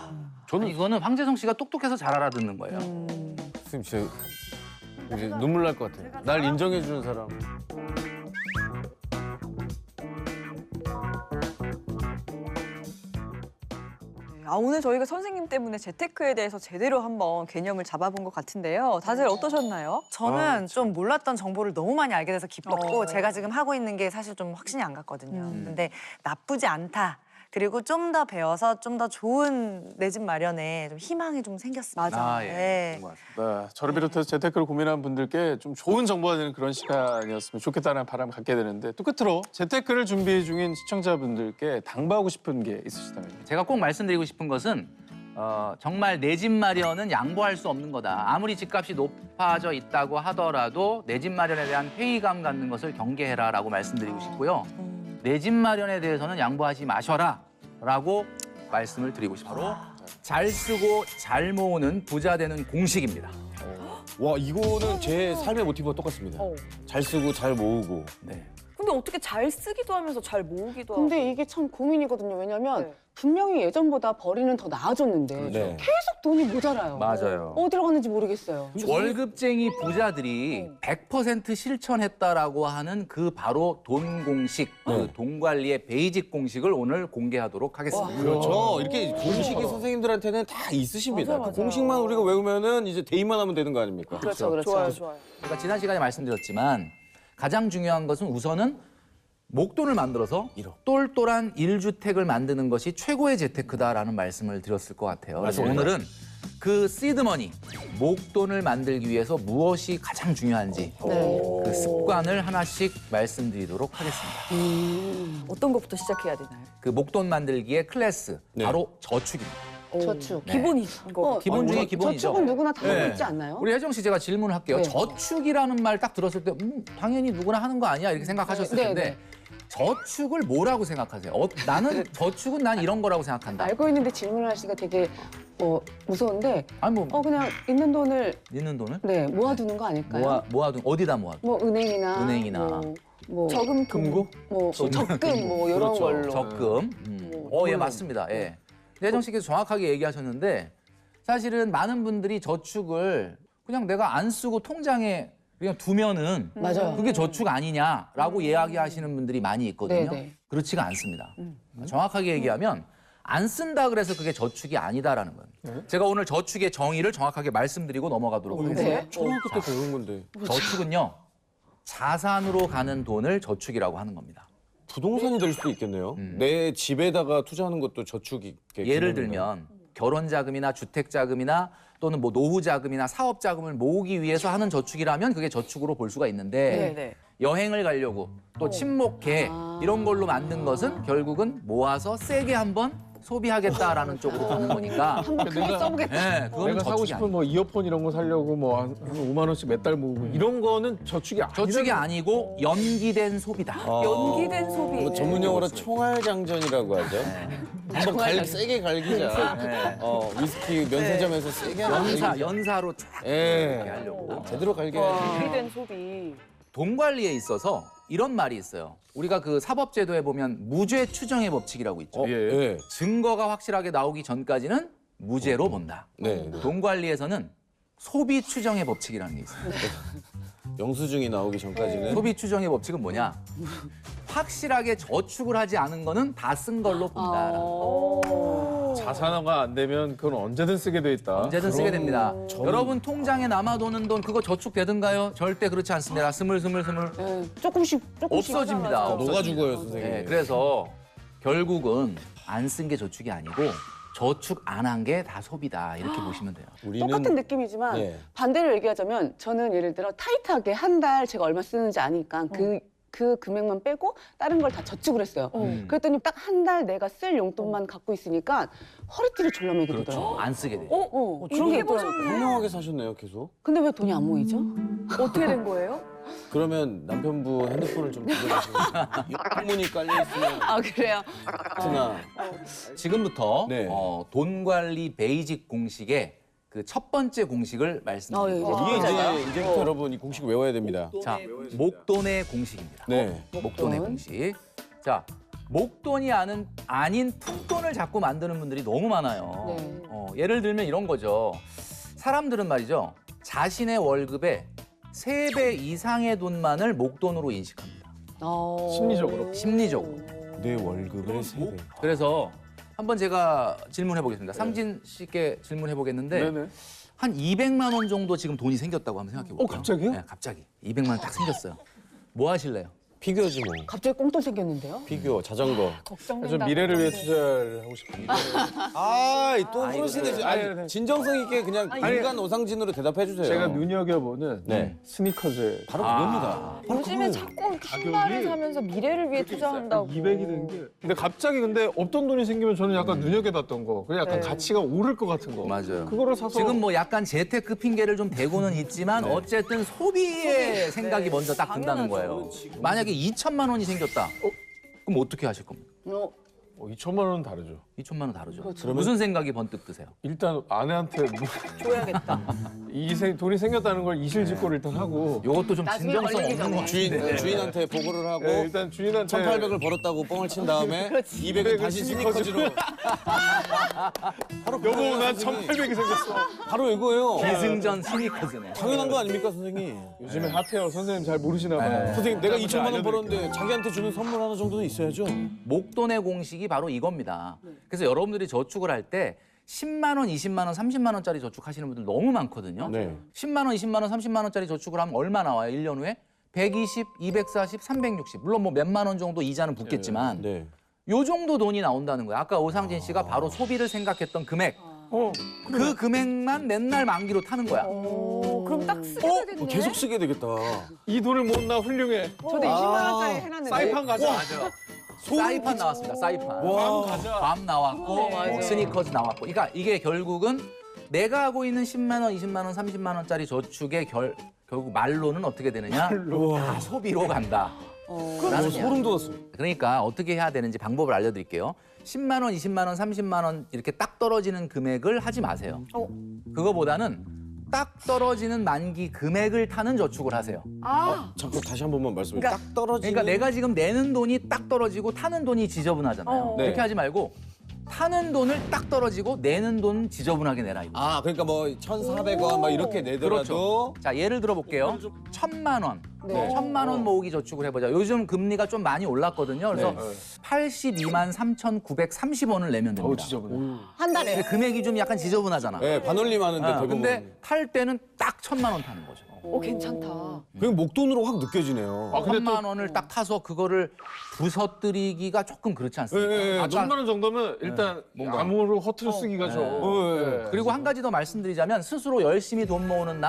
저는 이거는 황재성 씨가 똑똑해서 잘 알아듣는 거예요. 선생님 진짜 이제 눈물 날 것 같아요. 날 인정해주는 사람. 오늘 저희가 선생님 때문에 재테크에 대해서 제대로 한번 개념을 잡아본 것 같은데요. 다들 어떠셨나요? 저는 좀 몰랐던 정보를 너무 많이 알게 돼서 기뻤고 제가 지금 하고 있는 게 사실 좀 확신이 안 갔거든요. 근데 나쁘지 않다. 그리고 좀 더 배워서 좀 더 좋은 내 집 마련에 좀 희망이 좀 생겼습니다. 맞아. 예. 네. 네, 저를 비롯해서 재테크를 고민하는 분들께 좀 좋은 정보가 되는 그런 시간이었으면 좋겠다는 바람을 갖게 되는데 또 끝으로 재테크를 준비 중인 시청자분들께 당부하고 싶은 게 있으시다면 제가 꼭 말씀드리고 싶은 것은 정말 내 집 마련은 양보할 수 없는 거다. 아무리 집값이 높아져 있다고 하더라도 내 집 마련에 대한 회의감 갖는 것을 경계해라라고 말씀드리고 싶고요. 내 집 마련에 대해서는 양보하지 마셔라 라고 말씀을 드리고 싶어요. 잘 쓰고 잘 모으는 부자 되는 공식입니다. 와, 이거는 제 삶의 모티브와 똑같습니다. 잘 쓰고 잘 모으고. 네. 근데 어떻게 잘 쓰기도 하면서 잘 모으기도 하고. 근데 이게 참 고민이거든요. 왜냐면 네. 분명히 예전보다 벌이는 더 나아졌는데 네. 계속 돈이 모자라요. 맞아요. 어디로 갔는지 모르겠어요. 월급쟁이 부자들이 100% 실천했다라고 하는 그 바로 돈 공식, 그 돈 관리의 베이직 공식을 오늘 공개하도록 하겠습니다. 그렇죠. 이렇게 공식이 선생님들한테는 다 있으십니다. 그 공식만 우리가 외우면은 이제 대입만 하면 되는 거 아닙니까? 그렇죠, 그렇죠. 좋아요, 좋아요. 제가 지난 시간에 말씀드렸지만 가장 중요한 것은 우선은 목돈을 만들어서 똘똘한 1주택을 만드는 것이 최고의 재테크다라는 말씀을 드렸을 것 같아요. 그래서 오늘은 그 시드머니, 목돈을 만들기 위해서 무엇이 가장 중요한지 네. 그 습관을 하나씩 말씀드리도록 하겠습니다. 어떤 것부터 시작해야 되나요? 그 목돈 만들기의 클래스, 바로 저축입니다. 저축. 기본이 거. 기본 중에 기본이죠. 저축은 누구나 다 하고 네. 있지 않나요? 우리 혜정 씨 제가 질문을 할게요. 네. 저축이라는 말 딱 들었을 때 당연히 누구나 하는 거 아니야 이렇게 생각하셨을 네, 텐데 네. 저축을 뭐라고 생각하세요? 나는 저축은 난 이런 거라고 생각한다. 알고 있는데 질문을 하시니까 되게 무서운데 아니 뭐 그냥 있는 돈을 있는 돈을 네 모아두는 거 아닐까요? 모아둔 어디다 모아둔? 뭐 은행이나 뭐 저금 금고? 뭐 적금 뭐 이런 그렇죠. 걸로. 적금. 예 맞습니다. 예. 혜정 씨께서 정확하게 얘기하셨는데 사실은 많은 분들이 저축을 그냥 내가 안 쓰고 통장에 그냥 두면은 맞아요. 그게 저축 아니냐라고 이야기하시는 분들이 많이 있거든요. 네네. 그렇지가 않습니다. 정확하게 얘기하면 안 쓴다 그래서 그게 저축이 아니다라는 거예요. 제가 오늘 저축의 정의를 정확하게 말씀드리고 넘어가도록 하겠습니다. 네. 초등학교 때 배운 건데. 저축은요. 자산으로 가는 돈을 저축이라고 하는 겁니다. 부동산이 될 수도 있겠네요. 내 집에다가 투자하는 것도 저축이. 예를 들면 결혼 자금이나 주택 자금이나 또는 뭐 노후 자금이나 사업 자금을 모으기 위해서 하는 저축이라면 그게 저축으로 볼 수가 있는데 네. 여행을 가려고 또 친목 계획 이런 걸로 만든 것은 결국은 모아서 세게 한번 소비하겠다라는 쪽으로 가는 거니까 한번 크게 써보겠다. 네, 그거는 내가 사고 저축이 싶은 아니에요. 뭐 이어폰 이런 거 사려고 뭐 한 5만 원씩 몇 달 모으고 이런 거는 저축이 아니라 저축이 아니고 연기된 소비다. 연기된 소비. 뭐 전문 용어로 총알장전이라고 하죠. 한번 세게 갈기자. 네. 위스키 면세점에서 세게 한번 갈기자. 연사로 쫙 예. 이렇게 하려고. 제대로 갈겨야지. 연기된 소비. 돈 관리에 있어서 이런 말이 있어요. 우리가 그 사법제도에 보면 무죄 추정의 법칙이라고 있죠. 예. 증거가 확실하게 나오기 전까지는 무죄로 본다. 네. 돈 관리에서는 소비 추정의 법칙이라는 게 있어요. 영수증이 나오기 전까지는. 소비 추정의 법칙은 뭐냐? 확실하게 저축을 하지 않은 거는 다 쓴 걸로 본다. 자산화가 안 되면 그건 언제든 쓰게 돼 있다. 언제든 쓰게 됩니다. 여러분 통장에 남아도는 돈 그거 저축되든가요? 절대 그렇지 않습니다. 스물스물. 네, 조금씩 없어집니다. 녹아 죽어요, 선생님. 네, 그래서 결국은 안 쓴 게 저축이 아니고 저축 안 한 게 다 소비다. 이렇게 보시면 돼요. 우리는 똑같은 느낌이지만 네. 반대로 얘기하자면 저는 예를 들어 타이트하게 한 달 제가 얼마 쓰는지 아니까 그 금액만 빼고 다른 걸 다 저축을 했어요. 그랬더니 딱 한 달 내가 쓸 용돈만 갖고 있으니까 허리띠를 졸라매게 그렇죠. 되더라고요. 안 쓰게 돼요. 그런 게 있더라고요. 현명하게 사셨네요, 계속. 근데 왜 돈이 안 모이죠? 어떻게 된 거예요? 그러면 남편분 핸드폰을 좀 빌려주시면 영문이 깔려 있으면 아 그래요? 하나. 지금부터 네. 돈 관리 베이직 공식의 그 첫 번째 공식을 말씀드리겠습니다. 이게 이제부터 여러분 이 공식 외워야 됩니다. 자, 목돈의 공식입니다. 네. 목돈의 공식. 자, 목돈이 아닌 푼돈을 자꾸 만드는 분들이 너무 많아요. 네. 예를 들면 이런 거죠. 사람들은 말이죠. 자신의 월급의 3배 이상의 돈만을 목돈으로 인식합니다. 심리적으로. 내 월급의 3배. 그래서 한번 제가 질문해 보겠습니다. 상진 씨께 질문해 보겠는데 네네. 한 200만 원 정도 지금 돈이 생겼다고 한번 생각해 볼게요. 갑자기요? 네, 갑자기. 200만 원 딱 생겼어요. 뭐 하실래요? 피규어지 뭐. 갑자기 꽁돈 생겼는데요? 피규어, 자전거. 좀 미래를 위해 투자를 하고 싶은데. 또 그러시네. 아니, 진정성 있게 그냥 인간 오상진으로 대답해 주세요. 제가 눈여겨보는 네. 스니커즈. 바로 그겁니다. 요즘에 자꾸 신발을 사면서 미래를 위해 투자한다고. 200이 된 게. 근데 갑자기 근데 없던 돈이 생기면 저는 약간 눈여겨봤던 거. 그냥 약간 가치가 오를 것 같은 거. 맞아요. 그거를 사서. 지금 뭐 약간 재테크 핑계를 좀 대고는 있지만 어쨌든 소비의 생각이 먼저 딱 든다는 거예요. 만약에 2천만 원이 생겼다. 그럼 어떻게 하실 겁니까? 2천만 원은 다르죠. 2천만 원 다르죠. 그렇죠. 무슨 생각이 번뜩 드세요? 일단 아내한테 줘야겠다. 돈이 생겼다는 걸 이실직고를 일단 하고 요것도 좀 나중에 진정성 걸리기 없는 것 전에. 같은데. 주인한테 보고를 하고 네, 일단 주인한테 1,800을 벌었다고 뻥을 친 다음에 200을 다시 스니커즈로 바로 여보 그거예요, 난 선생님. 1,800이 생겼어. 바로 이거예요. 기승전 스니커즈네. 당연한 거 아닙니까, 선생님? 요즘에 핫해요. 선생님 잘 모르시나 봐요. 선생님, 내가 2천만 원 알려드릴게요. 벌었는데 자기한테 주는 선물 하나 정도는 있어야죠. 목돈의 공식이 바로 이겁니다. 그래서 여러분들이 저축을 할 때 10만 원, 20만 원, 30만 원짜리 저축하시는 분들 너무 많거든요. 네. 10만 원, 20만 원, 30만 원짜리 저축을 하면 얼마 나와요? 1년 후에? 120, 240, 360. 물론 뭐 몇만 원 정도 이자는 붙겠지만 네. 요 정도 돈이 나온다는 거예요. 아까 오상진 씨가 바로 소비를 생각했던 금액. 그 금액만 맨날 만기로 타는 거야. 그럼 딱 쓰게 되겠네. 계속 쓰게 되겠다. 이 돈을 모으나 훌륭해. 저도 20만 원짜리 해놨는데. 사이판 가자. 사이판 나왔습니다. 사이판. 와. 밤 나왔고 뭐 스니커즈 나왔고. 그러니까 이게 결국은 내가 하고 있는 10만 원, 20만 원, 30만 원짜리 저축의 결국 말로는 어떻게 되느냐? 다 소비로 간다. 라는 소름 돋았어. 그러니까 어떻게 해야 되는지 방법을 알려드릴게요. 10만 원, 20만 원, 30만 원 이렇게 딱 떨어지는 금액을 하지 마세요. 그거보다는 딱 떨어지는 만기 금액을 타는 저축을 하세요. 잠깐 다시 한 번만 말씀해 그러니까- 딱 떨어지는. 그러니까 내가 지금 내는 돈이 딱 떨어지고 타는 돈이 지저분하잖아요. 네. 그렇게 하지 말고 타는 돈을 딱 떨어지고 내는 돈 지저분하게 내라 이거. 아, 그러니까 뭐 1,400원 막 이렇게 내더라도 자, 예를 들어 볼게요. 1,000만 원. 네. 1,000만 원 모으기 저축을 해보자. 요즘 금리가 좀 많이 올랐거든요. 그래서 네. 82만 3,930원을 내면 됩니다. 지저분해. 한 달에. 근데 금액이 좀 약간 지저분하잖아. 네, 반올림 하는데 대부분. 근데 탈 때는 딱 1,000만 원 타는 거죠. 괜찮다. 그게 목돈으로 확 느껴지네요. 아, 근데 1,000만 원을 딱 타서 그거를 부서뜨리기가 조금 그렇지 않습니까? 네, 네, 네. 아까- 1,000만 원 정도면 일단 뭔가. 암호로 허투루 쓰기가 좀. 네. 그리고 한 가지 더 말씀드리자면 스스로 열심히 돈 모으는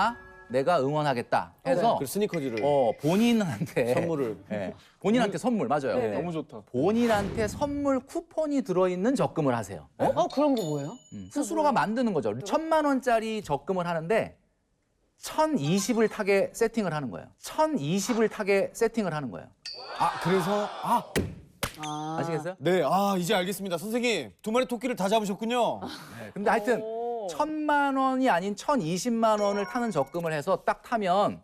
내가 응원하겠다 해서 그 스니커즈를 본인한테 선물을. 예, 본인한테 선물 맞아요. 너무 좋다. 본인한테 선물 쿠폰이 들어있는 적금을 하세요. 그런 거 뭐예요? 스스로가 만드는 거죠. 1,000만 원짜리 적금을 하는데 1,020을 타게 세팅을 하는 거예요. 1,020을 타게 세팅을 하는 거예요. 아, 그래서 아시겠어요? 네, 이제 알겠습니다. 선생님, 두 마리 토끼를 다 잡으셨군요. 네, 근데 하여튼 1,000만 원이 아닌 1,020만 원을 타는 적금을 해서 딱 타면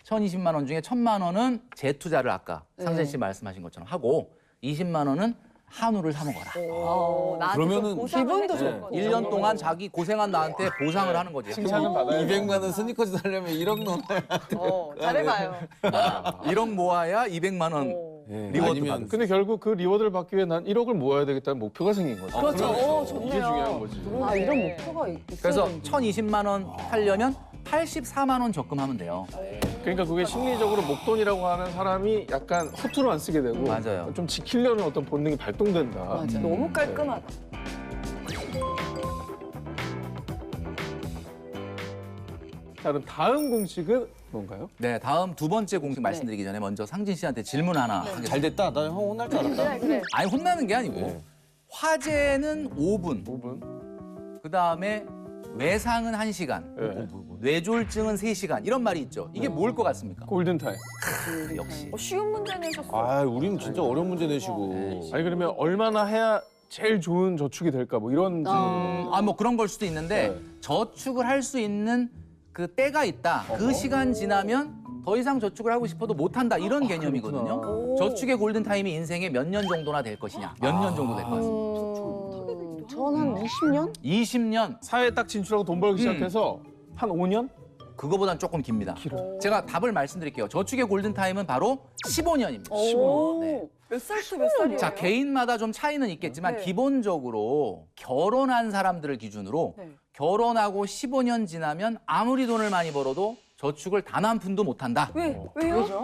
1,020만 원 중에 1,000만 원은 재투자를 아까 상진 씨 말씀하신 것처럼 하고 20만 원은 한우를 사 먹어라. 그러면은 기분도 네. 좋고. 1년 동안 자기 고생한 나한테 보상을 하는 거지. 칭찬은 받아야 돼. 200만 원 스니커즈 사려면 1억 넣어야 잘해봐요. 1억 모아야 200만 원 네. 리워드 아니면 받을 수 근데 결국 그 리워드를 받기 위해 난 1억을 모아야 되겠다는 목표가 생긴 거죠. 그렇죠. 좋네요. 이게 중요한 거지. 이런 목표가 있어야 그래서 되는데. 1,020만 원 하려면 84만 원 적금하면 돼요. 그러니까 그게 심리적으로 목돈이라고 하는 사람이 약간 허투루 안 쓰게 되고 맞아요. 좀 지키려는 어떤 본능이 발동된다. 맞아. 너무 깔끔하다. 자, 그럼 다음 공식은 뭔가요? 네, 다음 두 번째 공식 말씀드리기 전에 먼저 상진 씨한테 질문 하나 하겠습니다. 잘 됐다. 나 형 혼날 줄 알았다. 아니 혼나는 게 아니고 네. 화제는 5분, 5분. 그다음에 외상은 1시간, 네. 뇌졸중은 3시간 이런 말이 있죠. 이게 뭘 것 같습니까? 골든타임. 역시. 쉬운 문제 내셨어. 아, 우린 진짜 어려운 문제 내시고. 아니 그러면 얼마나 해야 제일 좋은 저축이 될까 뭐 이런 뭐 그런 걸 수도 있는데 저축을 할 수 있는 그 때가 있다. 그 시간 지나면 더 이상 저축을 하고 싶어도 못 한다 이런 개념이거든요. 저축의 골든 타임이 인생에 몇 년 정도나 될 것이냐. 몇 년 정도 될 것 같습니다. 전한 20년? 20년 사회에 딱 진출하고 돈 벌기 시작해서 한 5년? 그거보단 조금 깁니다. 제가 답을 말씀드릴게요. 저축의 골든 타임은 바로 15년입니다. 15년. 네. 몇 살부터 몇 살이에요? 자, 개인마다 좀 차이는 있겠지만 네. 기본적으로 결혼한 사람들을 기준으로 네. 결혼하고 15년 지나면 아무리 돈을 많이 벌어도 저축을 단 한 푼도 못 한다. 왜요?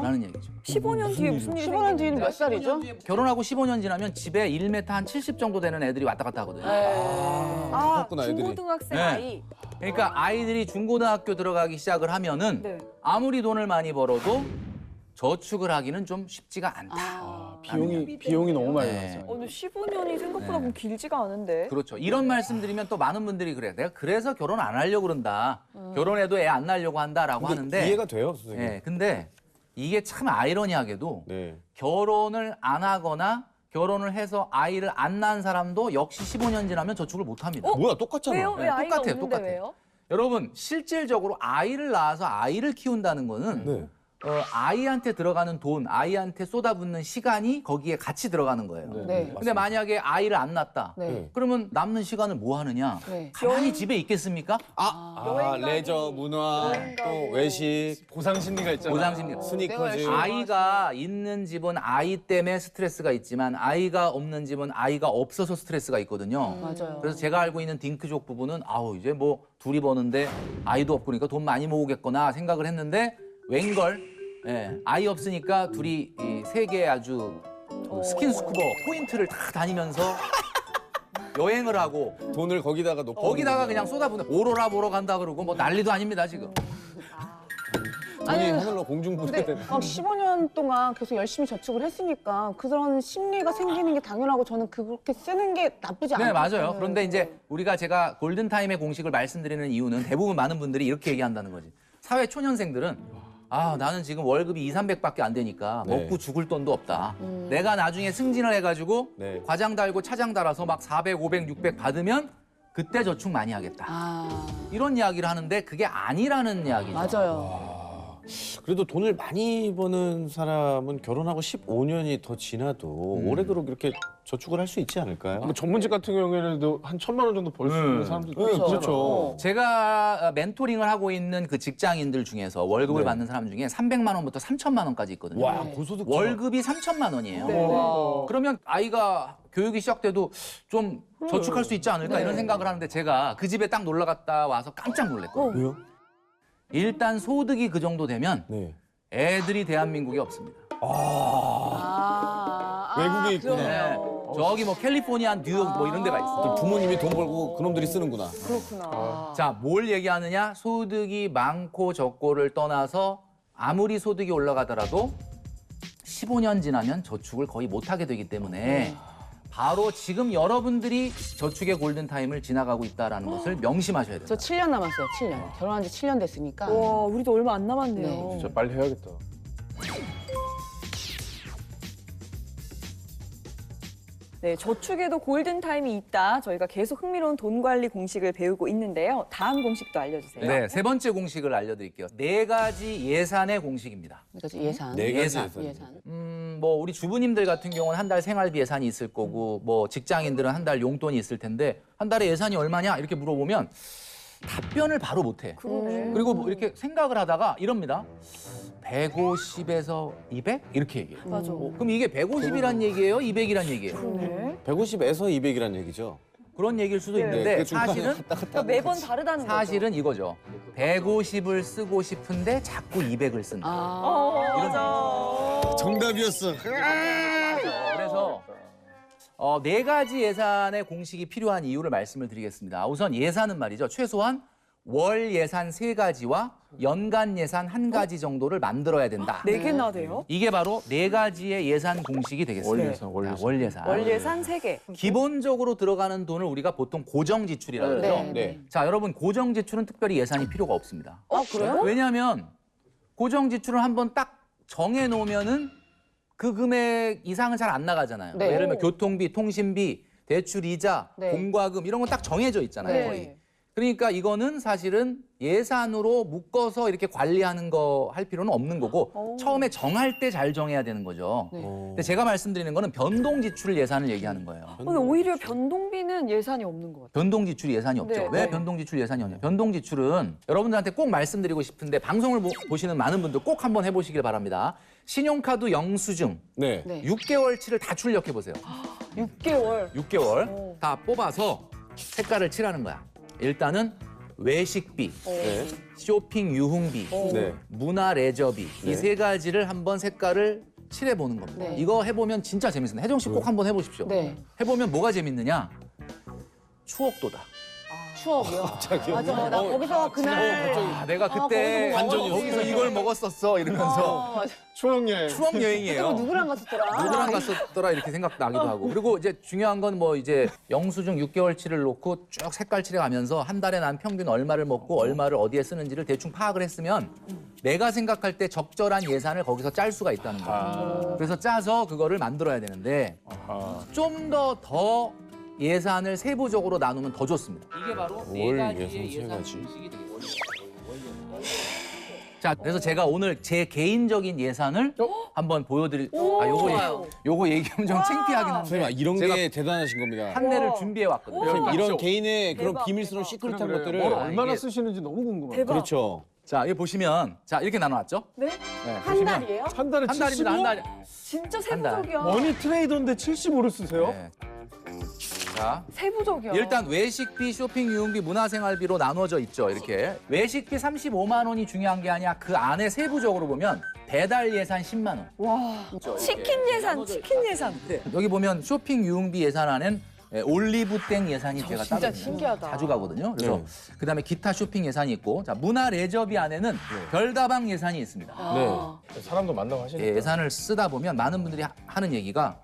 라는 얘기죠. 15년 뒤에 무슨 일이 15년 뒤에는 몇 살이죠? 결혼하고 15년 지나면 집에 1m 한 70 정도 되는 애들이 왔다 갔다 하거든요. 컸구나, 애들이. 중고등학생 네. 아이. 그러니까 아이들이 중고등학교 들어가기 시작을 하면은 네. 아무리 돈을 많이 벌어도 저축을 하기는 좀 쉽지가 않다. 비용이 너무 많이 네. 나서. 근데 15년이 생각보다 그럼 길지가 않은데. 그렇죠. 이런 말씀드리면 또 많은 분들이 그래요. 내가 그래서 결혼 안 하려고 그런다. 결혼해도 애 안 낳으려고 한다라고 하는데. 이해가 돼요, 선생님. 예, 근데 이게 참 아이러니하게도 네. 결혼을 안 하거나 결혼을 해서 아이를 안 낳은 사람도 역시 15년 지나면 저축을 못 합니다. 뭐야 똑같잖아. 왜요? 네, 왜 아이가 똑같아요, 없는데 똑같아요. 왜요? 여러분 실질적으로 아이를 낳아서 아이를 키운다는 거는 네. 아이한테 들어가는 돈, 아이한테 쏟아붓는 시간이 거기에 같이 들어가는 거예요. 네. 근데 만약에 아이를 안 낳았다. 네. 그러면 남는 시간을 뭐 하느냐? 네. 가만히 집에 있겠습니까? 레저, 문화, 또 외식, 보상 심리가 있잖아요. 보상심리. 스니커즈. 아이가 있는 집은 아이 때문에 스트레스가 있지만 아이가 없는 집은 아이가 없어서 스트레스가 있거든요. 맞아요. 그래서 제가 알고 있는 딩크족 부부는 아우 이제 뭐 둘이 버는데 아이도 없고 그러니까 돈 많이 모으겠거나 생각을 했는데 웬걸 예, 아이 없으니까 둘이 이 세계 아주 그 스킨스쿠버 포인트를 다 다니면서 여행을 하고 돈을 거기다가 놓고 거기다가 그냥 쏟아부는 오로라 보러 간다 그러고 뭐 난리도 아닙니다 지금. 돈이 아니, 하늘로 공중부대되는. 근데 막 15년 동안 계속 열심히 저축을 했으니까 그런 심리가 생기는 게 당연하고 저는 그렇게 쓰는 게 나쁘지 않아요. 네, 맞아요. 그런데 이제 제가 골든타임의 공식을 말씀드리는 이유는 대부분 많은 분들이 이렇게 얘기한다는 거지. 사회 초년생들은 나는 지금 월급이 200~300밖에 안 되니까 네. 먹고 죽을 돈도 없다. 내가 나중에 승진을 해가지고 네. 과장 달고 차장 달아서 막 400, 500, 600 받으면 그때 저축 많이 하겠다. 이런 이야기를 하는데 그게 아니라는 이야기죠. 맞아요. 그래도 돈을 많이 버는 사람은 결혼하고 15년이 더 지나도 오래도록 이렇게 저축을 할 수 있지 않을까요? 뭐 전문직 같은 경우에는 한 1,000만 원 정도 벌 수 있는 사람들도 있죠. 그렇죠. 제가 멘토링을 하고 있는 그 직장인들 중에서 월급을 네. 받는 사람 중에 300만 원부터 3천만 원까지 있거든요. 와, 고소득 월급이 3천만 원이에요. 네. 그러면 아이가 교육이 시작돼도 좀 저축할 수 있지 않을까 이런 생각을 하는데 제가 그 집에 딱 놀러 갔다 와서 깜짝 놀랐거든요. 왜요? 일단 소득이 그 정도 되면 네. 애들이 대한민국에 없습니다. 외국에 있구나. 네. 저기 뭐 캘리포니아, 뉴욕 뭐 이런 데가 있어. 또 부모님이 돈 벌고 그놈들이 쓰는구나. 그렇구나. 자, 뭘 얘기하느냐? 소득이 많고 적고를 떠나서 아무리 소득이 올라가더라도 15년 지나면 저축을 거의 못하게 되기 때문에 바로 지금 여러분들이 저축의 골든타임을 지나가고 있다는 것을 명심하셔야 저 됩니다. 7년 남았어요. 7년. 결혼한 지 7년 됐으니까. 와, 우리도 얼마 안 남았네요. 네, 진짜 빨리 해야겠다. 네, 저축에도 골든타임이 있다. 저희가 계속 흥미로운 돈 관리 공식을 배우고 있는데요. 다음 공식도 알려주세요. 네, 세 번째 공식을 알려드릴게요. 4가지 예산의 공식입니다. 그러니까 예산. 네 가지 예산. 예산. 예산. 뭐 우리 주부님들 같은 경우는 한 달 생활비 예산이 있을 거고 뭐 직장인들은 한 달 용돈이 있을 텐데 한 달에 예산이 얼마냐 이렇게 물어보면 답변을 바로 못해. 그러네. 그리고 뭐 이렇게 생각을 하다가 이럽니다. 150에서 200? 이렇게 얘기해요. 맞아. 그럼 이게 150이란 얘기예요? 200이란 얘기예요? 그러네. 150에서 200이란 얘기죠. 그런 얘기일 수도 네. 있는데 그 중간에 사실은 그러니까 매번 다르다는 거죠. 사실은 이거죠. 150을 쓰고 싶은데 자꾸 200을 쓴다. 맞아. 정답이었어. 그래서 4가지 예산의 공식이 필요한 이유를 말씀을 드리겠습니다. 우선 예산은 말이죠. 최소한 월 예산 3가지와 연간 예산 1가지 정도를 만들어야 된다. 4개나 돼요? 이게 바로 4가지의 예산 공식이 되겠습니다. 월 예산, 월 자, 예산. 월 예산. 월 예산 3개. 기본적으로 들어가는 돈을 우리가 보통 고정 지출이라고 그러죠. 네, 네. 자, 여러분 고정 지출은 특별히 예산이 필요가 없습니다. 그래요? 왜냐하면 고정 지출을 한번 딱 정해 놓으면은 그 금액 이상은 잘 안 나가잖아요. 네. 예를 들면 교통비, 통신비, 대출 이자, 네. 공과금 이런 건 딱 정해져 있잖아요, 네. 거의. 그러니까 이거는 사실은 예산으로 묶어서 이렇게 관리하는 거 할 필요는 없는 거고 처음에 정할 때 잘 정해야 되는 거죠. 네. 근데 제가 말씀드리는 거는 변동 지출 예산을 얘기하는 거예요. 근데 오히려 변동비는 예산이 없는 것 같아요. 변동 지출이 예산이 없죠. 네. 왜 네. 변동 지출 예산이 없냐? 변동 지출은 여러분들한테 꼭 말씀드리고 싶은데 방송을 보시는 많은 분들 꼭 한번 해보시길 바랍니다. 신용카드 영수증 네. 네. 6개월치를 다 출력해 보세요. 6개월. 6개월 다 뽑아서 색깔을 칠하는 거야. 일단은 외식비, 네. 쇼핑 유흥비, 네. 문화 레저비 네. 이 3가지를 한번 색깔을 칠해 보는 겁니다. 네. 이거 해보면 진짜 재밌습니다. 혜정 씨 꼭 한번 해보십시오. 네. 해보면 뭐가 재밌느냐? 추억도다. 추억이요. 갑자기요? 맞아. 나 거기서 그날 아, 내가 그때 거기서 반전이었어. 여기서 이걸 먹었었어 이러면서 맞아. 추억 여행. 추억 여행이에요. 그리고 누구랑 갔었더라? 누구랑 갔었더라 이렇게 생각나기도 하고. 그리고 이제 중요한 건 뭐 이제 영수증 6개월치를 놓고 쭉 색깔칠해 가면서 한 달에 난 평균 얼마를 먹고 얼마를 어디에 쓰는지를 대충 파악을 했으면 내가 생각할 때 적절한 예산을 거기서 짤 수가 있다는 거예요. 그래서 짜서 그거를 만들어야 되는데 좀 더 예산을 세부적으로 나누면 더 좋습니다. 이게 바로 월 예산 세 가지. 자, 그래서 제가 오늘 제 개인적인 예산을 한번 보여드릴. 요거 얘기하면 좀 창피하긴 한데 선생님, 이런 제가 게 대단하신 겁니다. 판례를 준비해 왔거든요. 선생님, 이런 그렇죠. 개인의 그런 대박, 비밀스러운 대박. 시크릿한 뭘 것들을 얼마나 이게- 쓰시는지 너무 궁금해요. 대박. 그렇죠. 자, 여기 보시면 자 이렇게 나눠왔죠? 네? 네, 한 보시면 달이에요? 한 달에 한 달입니다. 한 달. 진짜 한 달. 세부적이야. 머니 트레이더인데 75를 쓰세요? 네. 자, 세부적이야. 일단 외식비, 쇼핑, 유흥비, 문화생활비로 나눠져 있죠. 이렇게 외식비 35만 원이 중요한 게 아니야. 그 안에 세부적으로 보면 배달 예산 10만 원. 와. 치킨 예산, 치킨 예산. 여기 보면 쇼핑, 유흥비 예산 안엔 올리브땡 예산이 제가 진짜 따로 신기하다. 자주 가거든요. 그래서 네. 그다음에 기타 쇼핑 예산이 있고, 자 문화 레저비 안에는 별다방 예산이 있습니다. 네. 사람도 만나고 하시니까. 예산을 쓰다 보면 많은 분들이 하는 얘기가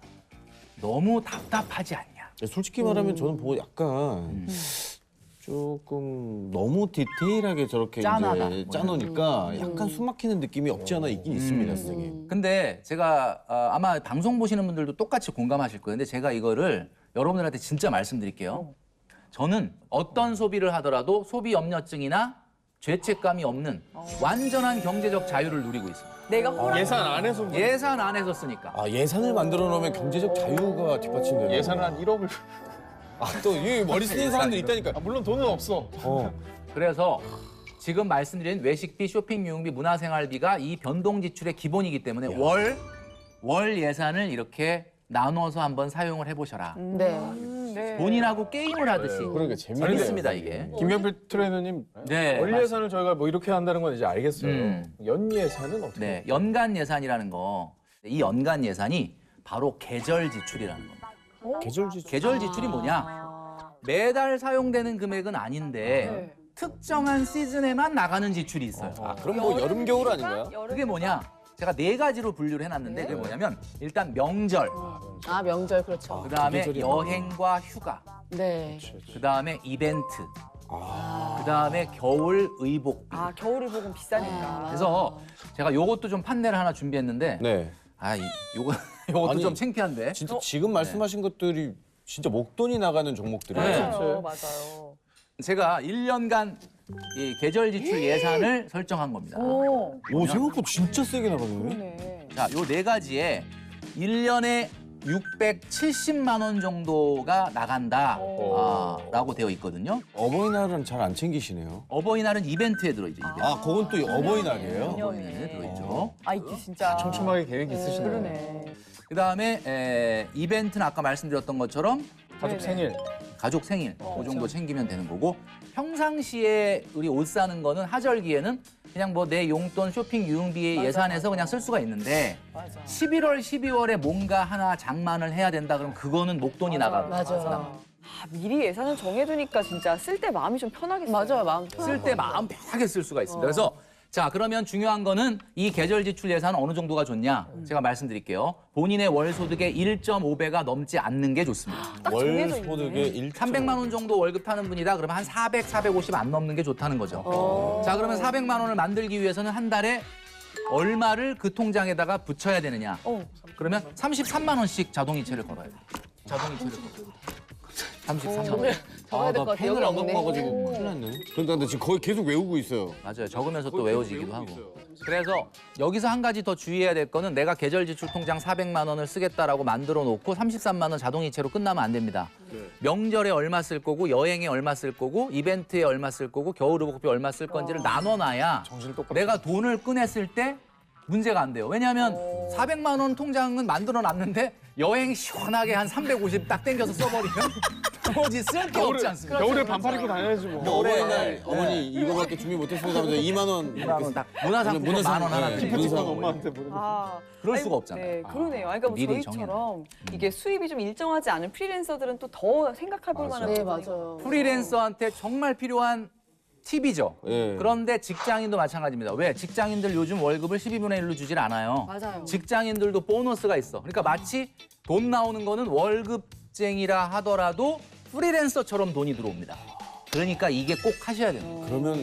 너무 답답하지 않냐. 솔직히 말하면 저는 보고 약간 조금 너무 디테일하게 저렇게 짠하다. 이제 짜놓으니까 약간 숨 막히는 느낌이 없지 않아 있긴 있습니다, 선생님. 근데 제가 아마 방송 보시는 분들도 똑같이 공감하실 거예요. 근데 제가 이거를 여러분들한테 진짜 말씀드릴게요. 저는 어떤 소비를 하더라도 소비 염려증이나 죄책감이 없는 완전한 경제적 자유를 누리고 있습니다. 내가 호랑. 예산 안에서 예산 안에서 쓰니까. 아, 예산을 만들어 놓으면 경제적 자유가 뒷받침되는. 예산을 한 1억을. 또 이 머리 쓰는 사람들 있다니까. 물론 돈은 없어. 그래서 지금 말씀드린 외식비, 쇼핑, 유흥비, 문화생활비가 이 변동 지출의 기본이기 때문에 월 예산을 이렇게 나눠서 한번 사용을 해보셔라. 네. 네. 본인하고 게임을 하듯이 그러니까 재밌습니다 이게. 김경필 트레이너님, 네, 월 예산을 저희가 뭐 이렇게 한다는 건 이제 알겠어요. 연 예산은 어떻게? 네, 연간 예산이라는 거, 이 연간 예산이 바로 계절 지출이라는 겁니다. 계절 지출. 계절 지출이 뭐냐? 매달 사용되는 금액은 아닌데 특정한 시즌에만 나가는 지출이 있어요. 아, 그럼 뭐 여름 겨울 아닌가요? 그게 뭐냐? 제가 네 가지로 분류를 해놨는데 그게 뭐냐면 일단 명절, 아 명절 그렇죠. 그다음에 계절이 여행과 휴가, 네. 그다음에 이벤트, 그다음에 겨울 의복비. 아, 겨울을 보면 비싸니까. 그래서 제가 요것도 좀 판례를 하나 준비했는데 네. 요것도 아니, 좀 창피한데. 진짜 지금 말씀하신 것들이 진짜 목돈이 나가는 종목들이에요. 네. 맞아요, 맞아요. 제가 1년간 이 계절 지출 예산을 설정한 겁니다. 오, 오, 생각보다 진짜 세게 나가네. 그러네. 자, 요 네 가지에 1년에 670만 원 정도가 나간다 라고 되어 있거든요. 어버이날은 잘 안 챙기시네요. 어버이날은 이벤트에 들어있죠. 이벤트. 아, 그건 또 어버이날이에요? 어버이날에 들어있죠. 아, 이게 진짜. 촘촘하게 계획이 있으시네요. 그러네. 그다음에 이벤트는 아까 말씀드렸던 것처럼 가족 생일. 가족 생일 그 정도 챙기면 되는 거고 평상시에 우리 옷 사는 거는 하절기에는 그냥 뭐 내 용돈 쇼핑 유흥비 예산에서 그냥 쓸 수가 있는데 맞아. 11월, 12월에 뭔가 하나 장만을 해야 된다 그러면 그거는 목돈이 나가고 맞아. 아, 미리 예산을 정해두니까 진짜 쓸 때 마음이 좀 편하겠어요. 맞아요. 마음 쓸 때 마음 편하게 쓸 수가 있습니다. 그래서 자 그러면 중요한 거는 이 계절 지출 예산은 어느 정도가 좋냐? 제가 말씀드릴게요. 본인의 월 소득의 1.5배가 넘지 않는 게 좋습니다. 월 정해져 있네. 소득의 1. 300만 원 정도 월급 타는 분이다 그러면 한 400, 450 안 넘는 게 좋다는 거죠. 자 그러면 400만 원을 만들기 위해서는 한 달에 얼마를 그 통장에다가 붙여야 되느냐? 그러면 33만 원씩 자동이체를 걸어야 돼. 자동이체를 걸어요. 33만 원. 적어야 될 것 같아요. 펜을 안 여기 갖고 없네. 와가지고 큰일 났네. 그러니까 근데 지금 거의 계속 외우고 있어요. 맞아요. 적으면서 또 외워지기도 하고. 그래서 여기서 한 가지 더 주의해야 될 거는 내가 계절 지출 통장 400만 원을 쓰겠다라고 만들어 놓고 33만 원 자동이체로 끝나면 안 됩니다. 명절에 얼마 쓸 거고 여행에 얼마 쓸 거고 이벤트에 얼마 쓸 거고 겨울의복비 얼마 쓸 건지를 나눠놔야 정신이 똑바로. 내가 돈을 꺼냈을 때 문제가 안 돼요. 왜냐하면 400만 원 통장은 만들어 놨는데 여행 시원하게 한 350 딱 땡겨서 써버리면 도무지 쓸 게 없지 않습니까? 겨울에 반팔 입고 다녀야지 뭐. 어머니날 어머니 이거밖에 준비 못했습니다 하면서 2만 원. 2만 원 딱 문화상품 만 원 하나 네. 드리고 기프티콘 문상 엄마한테 보내. 아, 그럴 아니, 수가 없잖아요. 네, 그러네요. 아니, 그러니까 뭐 미리 저희처럼 이게 수입이 좀 일정하지 않은 프리랜서들은 또 더 생각해볼 맞아. 만한 네, 부분이 맞아요. 프리랜서한테 정말 필요한 팁이죠. 예. 그런데 직장인도 마찬가지입니다. 왜? 직장인들 요즘 월급을 12분의 1로 주질 않아요. 맞아요. 직장인들도 보너스가 있어. 그러니까 마치 돈 나오는 거는 월급쟁이라 하더라도 프리랜서처럼 돈이 들어옵니다. 그러니까 이게 꼭 하셔야 돼요. 그러면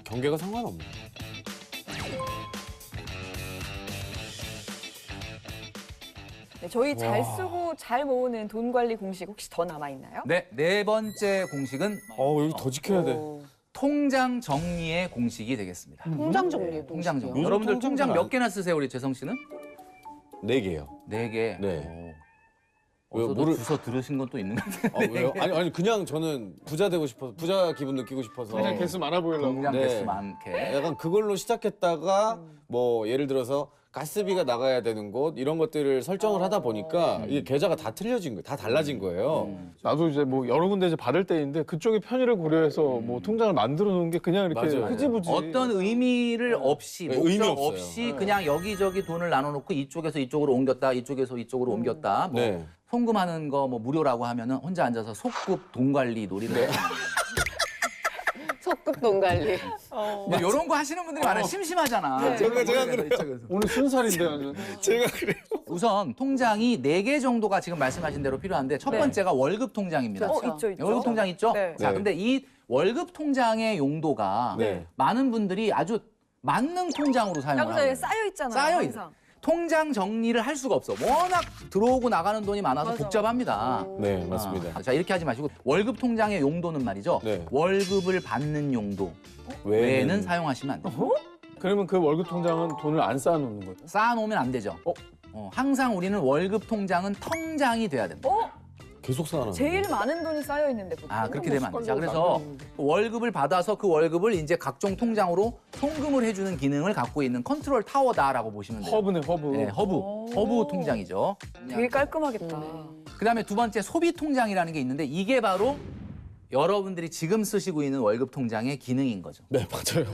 경계가 상관없네. 네, 저희 잘 쓰고 잘 모으는 돈 관리 공식 혹시 더 남아있나요? 네, 네 번째 공식은 여기 더 지켜야 돼. 통장 정리의 공식이 되겠습니다. 통장 정리. 통장 정리. 요즘 여러분들 통장 통장 잘 몇 안- 개나 쓰세요, 우리 재성 씨는? 4개요. 4개. 네. 어서 왜, 도 주워 들으신 건 또 있는 것 같아요. 왜요? 아니 그냥 저는 부자 되고 싶어서 부자 기분 느끼고 싶어서 그냥 개수 많아 보이려고. 통장 네. 개수 많게. 약간 그걸로 시작했다가 뭐 예를 들어서 가스비가 나가야 되는 곳 이런 것들을 설정을 하다 보니까 이게 계좌가 다 틀려진 거예요. 다 달라진 거예요. 나도 이제 뭐 여러 군데 이제 받을 때인데 그쪽이 편의를 고려해서 뭐 통장을 만들어 놓은 게 그냥 이렇게 맞아요. 흐지부지. 어떤 의미를 없이 네, 목적 의미 없어요. 없이 그냥 여기저기 돈을 나눠놓고 이쪽에서 이쪽으로 옮겼다 이쪽에서 이쪽으로 옮겼다 뭐 네. 송금하는 거 뭐 무료라고 하면은 혼자 앉아서 속급 돈 관리 놀이를 네. 적극 돈 관리. 뭐 이런 거 하시는 분들이 많아요. 심심하잖아. 제가 그래요. 이쪽에서. 오늘 순살인데 완전. 제가 그래요. 우선 통장이 4개 정도가 지금 말씀하신 대로 필요한데 첫 번째가 월급 통장입니다. 그렇죠. 있죠, 있죠. 월급 통장 있죠? 네. 자, 네. 근데 이 월급 통장의 용도가 네. 많은 분들이 아주 만능 통장으로 사용을 여기서 하고 쌓여 있잖아요. 쌓여 항상. 통장 정리를 할 수가 없어. 워낙 들어오고 나가는 돈이 많아서 맞아. 복잡합니다. 네, 맞습니다. 자, 이렇게 하지 마시고 월급 통장의 용도는 말이죠. 네. 월급을 받는 용도 외에는 사용하시면 안 돼요. 그러면 그 월급 통장은 돈을 안 쌓아놓는 거죠. 쌓아놓으면 안 되죠. 항상 우리는 월급 통장은 통장이 돼야 된다. 계속 쌓아놔. 제일 많은 돈이 쌓여 있는데 보통. 아, 그렇게 되면 안 돼. 자, 그래서 월급을 받아서 그 월급을 이제 각종 통장으로 송금을 해주는 기능을 갖고 있는 컨트롤 타워다라고 보시면 돼요. 허브네 허브. 네, 허브 통장이죠. 되게 깔끔하겠다. 그다음에 두 번째 소비 통장이라는 게 있는데 이게 바로 여러분들이 지금 쓰시고 있는 월급 통장의 기능인 거죠. 네, 맞아요.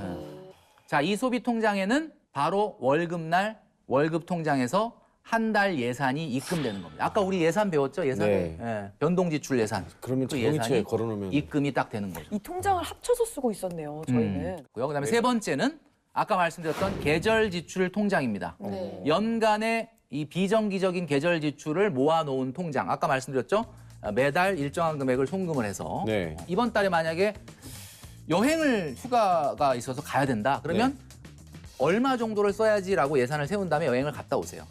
자, 이 소비 통장에는 바로 월급날 월급 통장에서 한 달 예산이 입금되는 겁니다. 아까 우리 예산 배웠죠? 예산. 네. 예, 변동 지출 예산. 그러면 그 자동이체에 예산이 걸어놓으면 입금이 딱 되는 거죠. 이 통장을 합쳐서 쓰고 있었네요, 저희는. 그다음에 세 번째는 아까 말씀드렸던 계절 지출 통장입니다. 네. 연간에 이 비정기적인 계절 지출을 모아놓은 통장. 아까 말씀드렸죠? 매달 일정한 금액을 송금을 해서 네. 이번 달에 만약에 여행을 휴가가 있어서 가야 된다. 그러면 얼마 정도를 써야지라고 예산을 세운 다음에 여행을 갔다 오세요.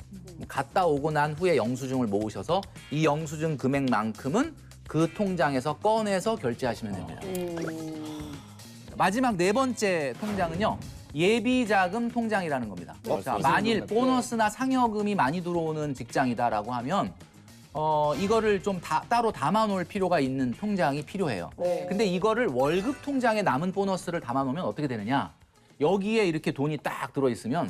갔다 오고 난 후에 영수증을 모으셔서 이 영수증 금액만큼은 그 통장에서 꺼내서 결제하시면 됩니다. 마지막 네 번째 통장은요. 예비자금 통장이라는 겁니다. 자, 만일 보너스나 상여금이 많이 들어오는 직장이다라고 하면 이거를 좀 따로 담아놓을 필요가 있는 통장이 필요해요. 네. 근데 이거를 월급 통장에 남은 보너스를 담아놓으면 어떻게 되느냐? 여기에 이렇게 돈이 딱 들어있으면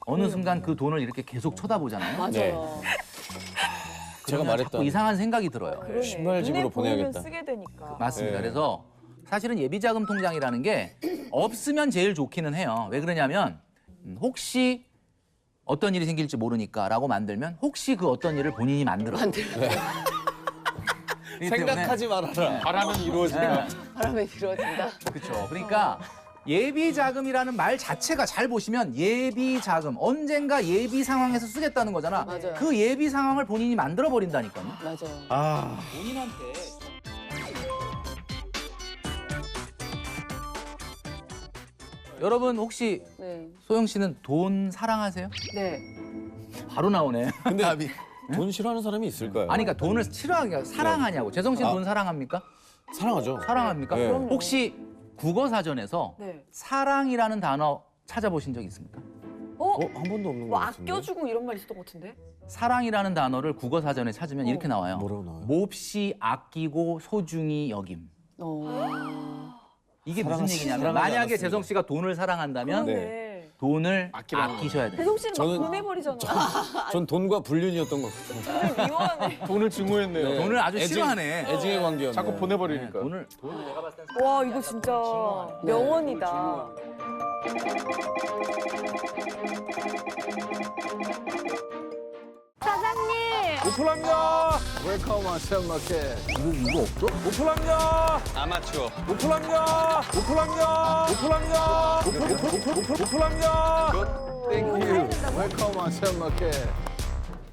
어느 순간 그 돈을 이렇게 계속 쳐다보잖아요. 맞아요. 네. 제가 그러면 말했던 자꾸 이상한 생각이 들어요. 그러네. 신발집으로 눈에 보이면 보내야겠다. 쓰게 되니까. 맞습니다. 네. 그래서 사실은 예비자금 통장이라는 게 없으면 제일 좋기는 해요. 왜 그러냐면 혹시 어떤 일이 생길지 모르니까라고 만들면 혹시 그 어떤 일을 본인이 만들어요. 생각하지 말아라. 바라면 이루어진다. 바람에 이루어진다. 그렇죠. 그러니까 예비자금이라는 말 자체가 잘 보시면 예비자금 언젠가 예비 상황에서 쓰겠다는 거잖아. 맞아요. 그 예비 상황을 본인이 만들어 버린다니까요. 맞아요. 본인한테 여러분 혹시 네. 소영 씨는 돈 사랑하세요? 네. 바로 나오네. 근데 답이. 돈 싫어하는 사람이 있을까요? 아니 그러니까 돈을 싫어하냐 사랑하냐고. 재성 씨는 아. 돈 사랑합니까? 사랑하죠. 사랑합니까? 네. 그럼요. 혹시 국어 사전에서 네. 사랑이라는 단어 찾아보신 적 있습니까? 한 번도 없는 뭐 것 같은데. 아껴주고 이런 말 있었던 것 같은데? 사랑이라는 단어를 국어 사전에 찾으면 이렇게 나와요. 뭐라고 나와요? 몹시 아끼고 소중히 여김. 어. 이게 무슨 사랑하시- 얘기냐면 사랑하지 만약에 않았습니다. 재성 씨가 돈을 사랑한다면 네. 네. 돈을 아끼라는 아끼셔야 돼요. 대성 씨는 막 저는- 보내버리잖아. 전 돈과 불륜이었던 것 같아요. 미워하네. 돈을 증오했네요. 네. 돈을 아주 애증- 싫어하네. 애증의 관계였네. 자꾸 보내버리니까. 돈을 내가 봤을 땐 와 이거 진짜 명언이다. 오픈합니다. 웰컴 아시안마켓. 이거 없어? 오픈합니다. 아마추어. 오픈합니다. 오픈합니다. 오픈합니다. 오픈합니다. 땡큐. 웰컴 아시안마켓.